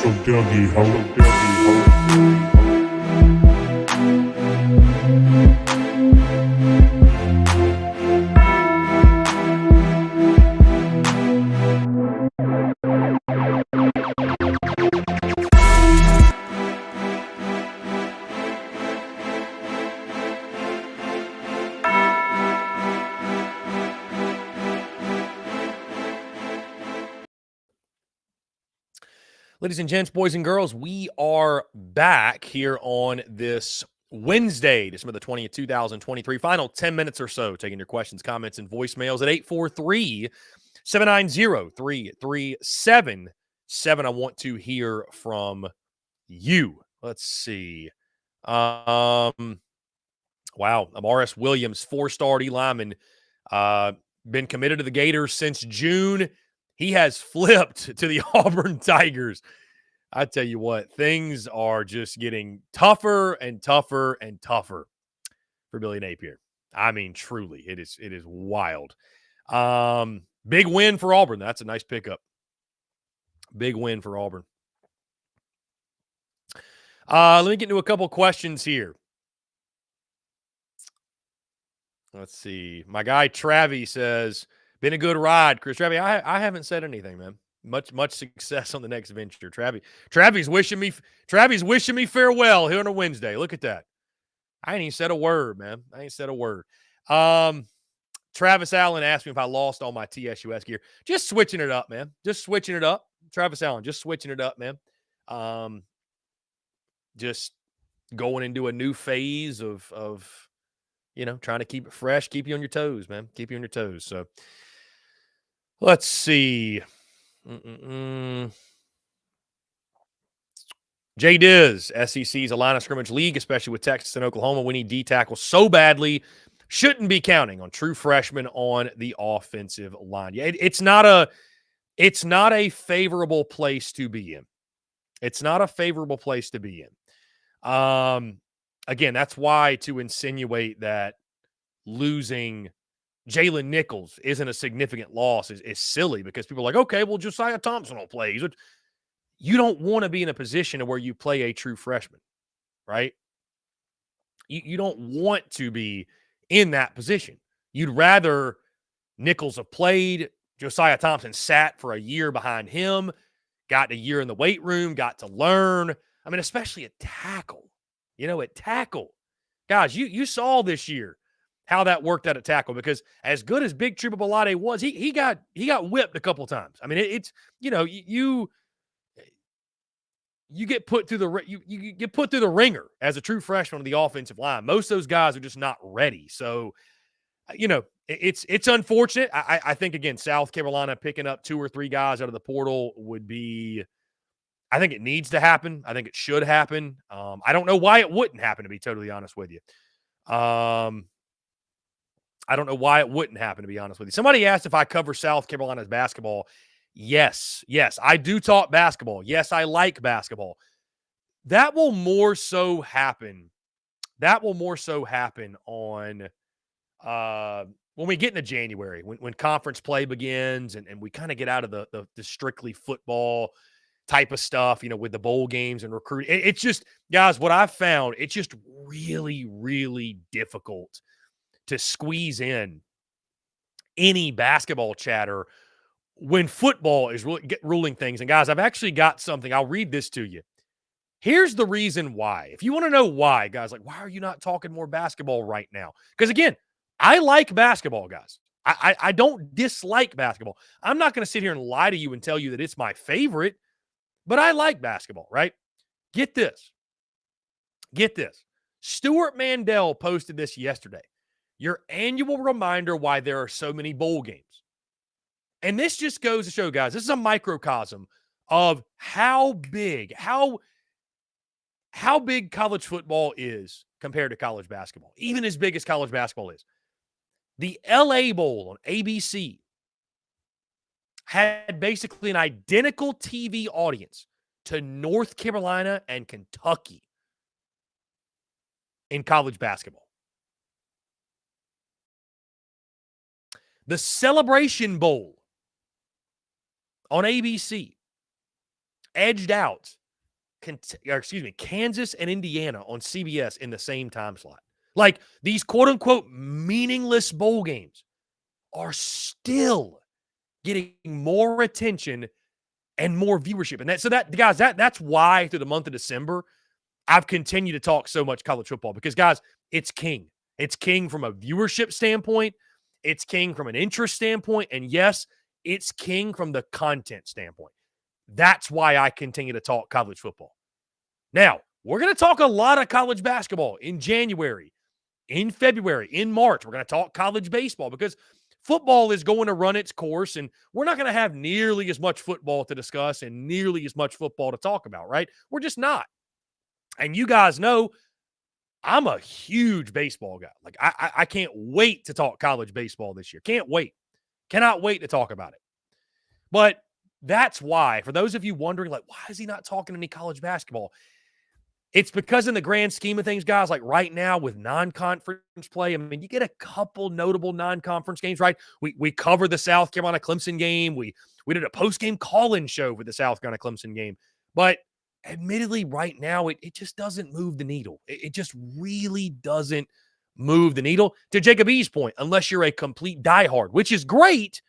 [SPEAKER 3] Muscle Dougie, ho.
[SPEAKER 1] Ladies and gents, boys and girls, we are back here on this Wednesday, December the 20th, 2023. Final 10 minutes or so, taking your questions, comments, and voicemails at 843-790-3377. I want to hear from you. Let's see. Wow. Amaris Williams, 4-star D lineman, been committed to the Gators since June. He has flipped to the Auburn Tigers. I tell you what, things are just getting tougher and tougher and tougher for Billy Napier. I mean, truly, it is wild. Big win for Auburn. That's a nice pickup. Big win for Auburn. Let me get into a couple questions here. Let's see. My guy Travie says, been a good ride, Chris. Travie, I haven't said anything, man. Much success on the next venture. Travie's wishing me farewell here on a Wednesday. Look at that. I ain't even said a word, man. I ain't said a word. Travis Allen asked me if I lost all my TSUS gear. Just switching it up, man. Just switching it up. Travis Allen, just switching it up, man. Just going into a new phase of trying to keep it fresh, keep you on your toes, man. Keep you on your toes. So let's see. Jay Diz, SEC's a line of scrimmage league, especially with Texas and Oklahoma. We need D tackles so badly. Shouldn't be counting on true freshmen on the offensive line. Yeah, it's not a favorable place to be in. It's not a favorable place to be in. Again, that's why to insinuate that losing Jaylen Nichols isn't a significant loss is silly, because people are like, okay, well, Josiah Thompson will play. You don't want to be in a position where you play a true freshman, right? You don't want to be in that position. You'd rather Nichols have played, Josiah Thompson sat for a year behind him, got a year in the weight room, got to learn. I mean, especially at tackle. At tackle. Guys, you saw this year how that worked out at tackle, because as good as Big Tripa Balade was, he got whipped a couple times. I mean, it's you get put through you get put through the ringer as a true freshman on the offensive line. Most of those guys are just not ready. So, it's unfortunate. I think, again, South Carolina picking up 2 or 3 guys out of the portal would be, I think it needs to happen. I think it should happen. I don't know why it wouldn't happen, to be totally honest with you. I don't know why it wouldn't happen, to be honest with you. Somebody asked if I cover South Carolina's basketball. Yes, I do talk basketball. Yes, I like basketball. That will more so happen. On when we get into January, when conference play begins and we kind of get out of the strictly football type of stuff, with the bowl games and recruiting. It's just, guys, what I've found, it's just really, really difficult to squeeze in any basketball chatter when football is ruling things. And guys, I've actually got something. I'll read this to you. Here's the reason why. If you want to know why, guys, like, why are you not talking more basketball right now? Because, again, I like basketball, guys. I don't dislike basketball. I'm not going to sit here and lie to you and tell you that it's my favorite, but I like basketball, right? Get this. Stuart Mandel posted this yesterday. Your annual reminder why there are so many bowl games. And this just goes to show, guys, this is a microcosm of how big college football is compared to college basketball, even as big as college basketball is. The LA Bowl on ABC had basically an identical TV audience to North Carolina and Kentucky in college basketball. The Celebration Bowl on ABC edged out, Kansas and Indiana on CBS in the same time slot. Like, these quote-unquote meaningless bowl games are still getting more attention and more viewership. And that's why through the month of December, I've continued to talk so much college football because, guys, it's king. It's king from a viewership standpoint. It's king from an interest standpoint. And yes, it's king from the content standpoint. That's why I continue to talk college football. Now, we're going to talk a lot of college basketball in January, in February, in March. We're going to talk college baseball because football is going to run its course, and we're not going to have nearly as much football to discuss and nearly as much football to talk about, right? We're just not. And you guys know I'm a huge baseball guy. Like, I can't wait to talk college baseball this year. Can't wait. Cannot wait to talk about it. But that's why, for those of you wondering, like, why is he not talking any college basketball? It's because in the grand scheme of things, guys, like right now with non-conference play, I mean, you get a couple notable non-conference games, right? We covered the South Carolina Clemson game. We did a post-game call-in show for the South Carolina Clemson game. But admittedly, right now, it just doesn't move the needle. It just really doesn't move the needle. To Jacob E's point, unless you're a complete diehard, which is great.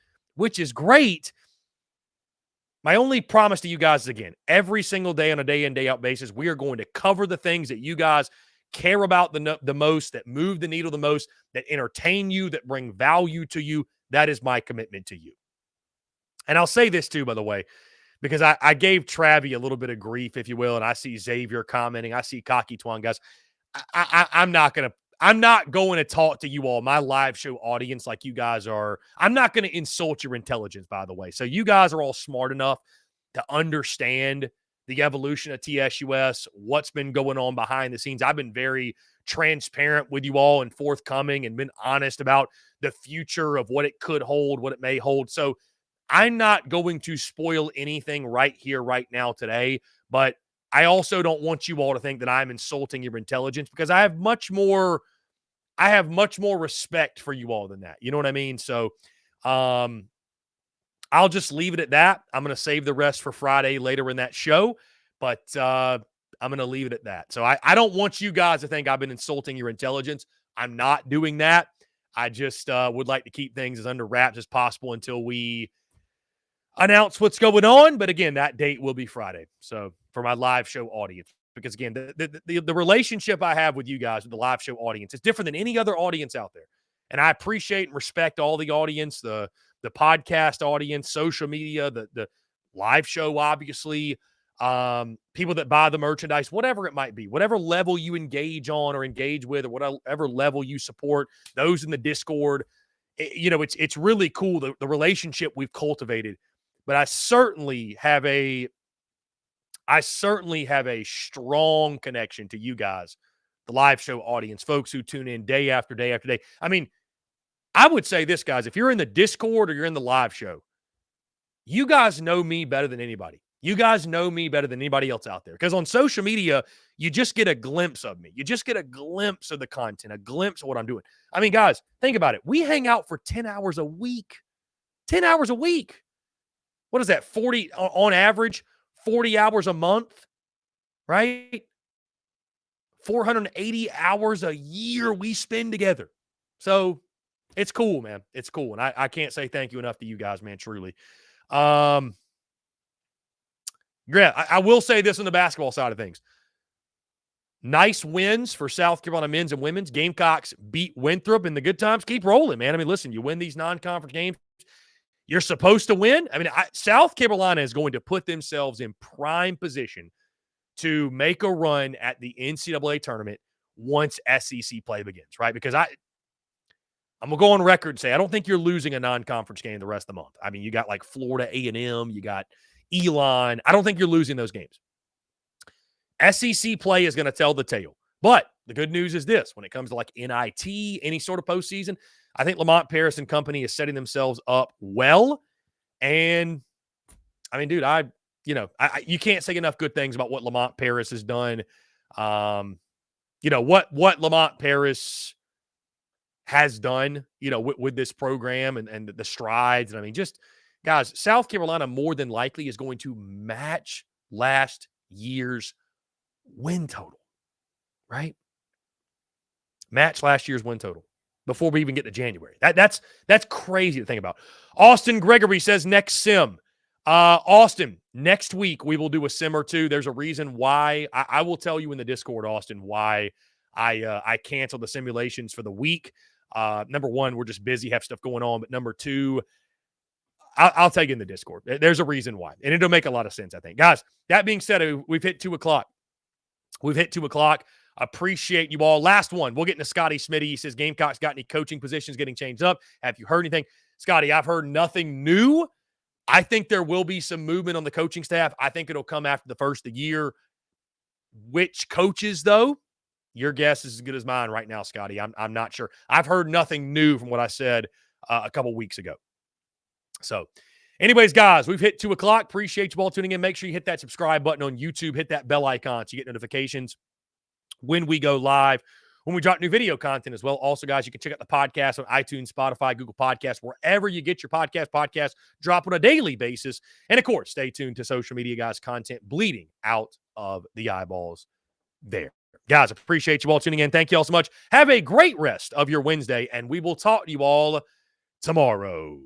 [SPEAKER 1] My only promise to you guys is, again, every single day on a day in, day out basis, we are going to cover the things that you guys care about the most, that move the needle the most, that entertain you, that bring value to you. That is my commitment to you. And I'll say this too, by the way, because I gave Travie a little bit of grief, if you will, and I see Xavier commenting. I see Cocky Twan, guys. I'm not going to talk to you all, my live show audience, like you guys are. I'm not going to insult your intelligence, by the way. So you guys are all smart enough to understand the evolution of TSUS, what's been going on behind the scenes. I've been very transparent with you all and forthcoming and been honest about the future of what it could hold, what it may hold. So I'm not going to spoil anything right here, right now, today. But I also don't want you all to think that I'm insulting your intelligence, because I have much more respect for you all than that. You know what I mean? So I'll just leave it at that. I'm going to save the rest for Friday later in that show, but I'm going to leave it at that. So I don't want you guys to think I've been insulting your intelligence. I'm not doing that. I just would like to keep things as under wraps as possible until we announce what's going on. But again, that date will be Friday. So for my live show audience, because again, the relationship I have with you guys, with the live show audience, is different than any other audience out there. And I appreciate and respect all the audience, the podcast audience, social media, the live show, obviously, people that buy the merchandise, whatever it might be, whatever level you engage on or engage with, or whatever level you support, those in the Discord. It's really cool, the relationship we've cultivated. But I certainly have a strong connection to you guys, the live show audience, folks who tune in day after day after day. I mean, I would say this, guys, if you're in the Discord or you're in the live show, you guys know me better than anybody. You guys know me better than anybody else out there. Because on social media, you just get a glimpse of me. You just get a glimpse of the content, a glimpse of what I'm doing. I mean, guys, think about it. We hang out for 10 hours a week. 10 hours a week. What is that? 40 on average, 40 hours a month, right? 480 hours a year we spend together. So it's cool, man. It's cool. And I can't say thank you enough to you guys, man, truly. Yeah, I will say this on the basketball side of things. Nice wins for South Carolina men's and women's. Gamecocks beat Winthrop, and the good times keep rolling, man. I mean, listen, you win these non-conference games, you're supposed to win. I mean, South Carolina is going to put themselves in prime position to make a run at the NCAA tournament once SEC play begins, right? Because I'm going to go on record and say I don't think you're losing a non-conference game the rest of the month. I mean, you got like Florida A&M, you got Elon. I don't think you're losing those games. SEC play is going to tell the tale. But the good news is this: when it comes to like NIT, any sort of postseason, I think Lamont Paris and company is setting themselves up well. And I mean, dude, you can't say enough good things about what Lamont Paris has done. What Lamont Paris has done, with this program and the strides. And I mean, just guys, South Carolina more than likely is going to match last year's win total, right? Match last year's win total before we even get to January. That's crazy to think about. Austin Gregory says next sim. Austin, next week we will do a sim or two. There's a reason why. I will tell you in the Discord, Austin, why I canceled the simulations for the week. Number one, we're just busy, have stuff going on. But number two, I'll tell you in the Discord. There's a reason why. And it'll make a lot of sense, I think. Guys, that being said, we've hit 2 o'clock. Appreciate you all. Last one. We'll get into Scotty Smitty. He says, Gamecocks got any coaching positions getting changed up? Have you heard anything? Scotty, I've heard nothing new. I think there will be some movement on the coaching staff. I think it'll come after the first of the year. Which coaches, though? Your guess is as good as mine right now, Scotty. I'm not sure. I've heard nothing new from what I said a couple weeks ago. So, anyways, guys, we've hit 2 o'clock. Appreciate you all tuning in. Make sure you hit that subscribe button on YouTube. Hit that bell icon so you get notifications when we go live, when we drop new video content as well. Also, guys, you can check out the podcast on iTunes, Spotify, Google Podcasts, wherever you get your podcast drop on a daily basis. And, of course, stay tuned to social media, guys. Content bleeding out of the eyeballs there. Guys, appreciate you all tuning in. Thank you all so much. Have a great rest of your Wednesday, and we will talk to you all tomorrow.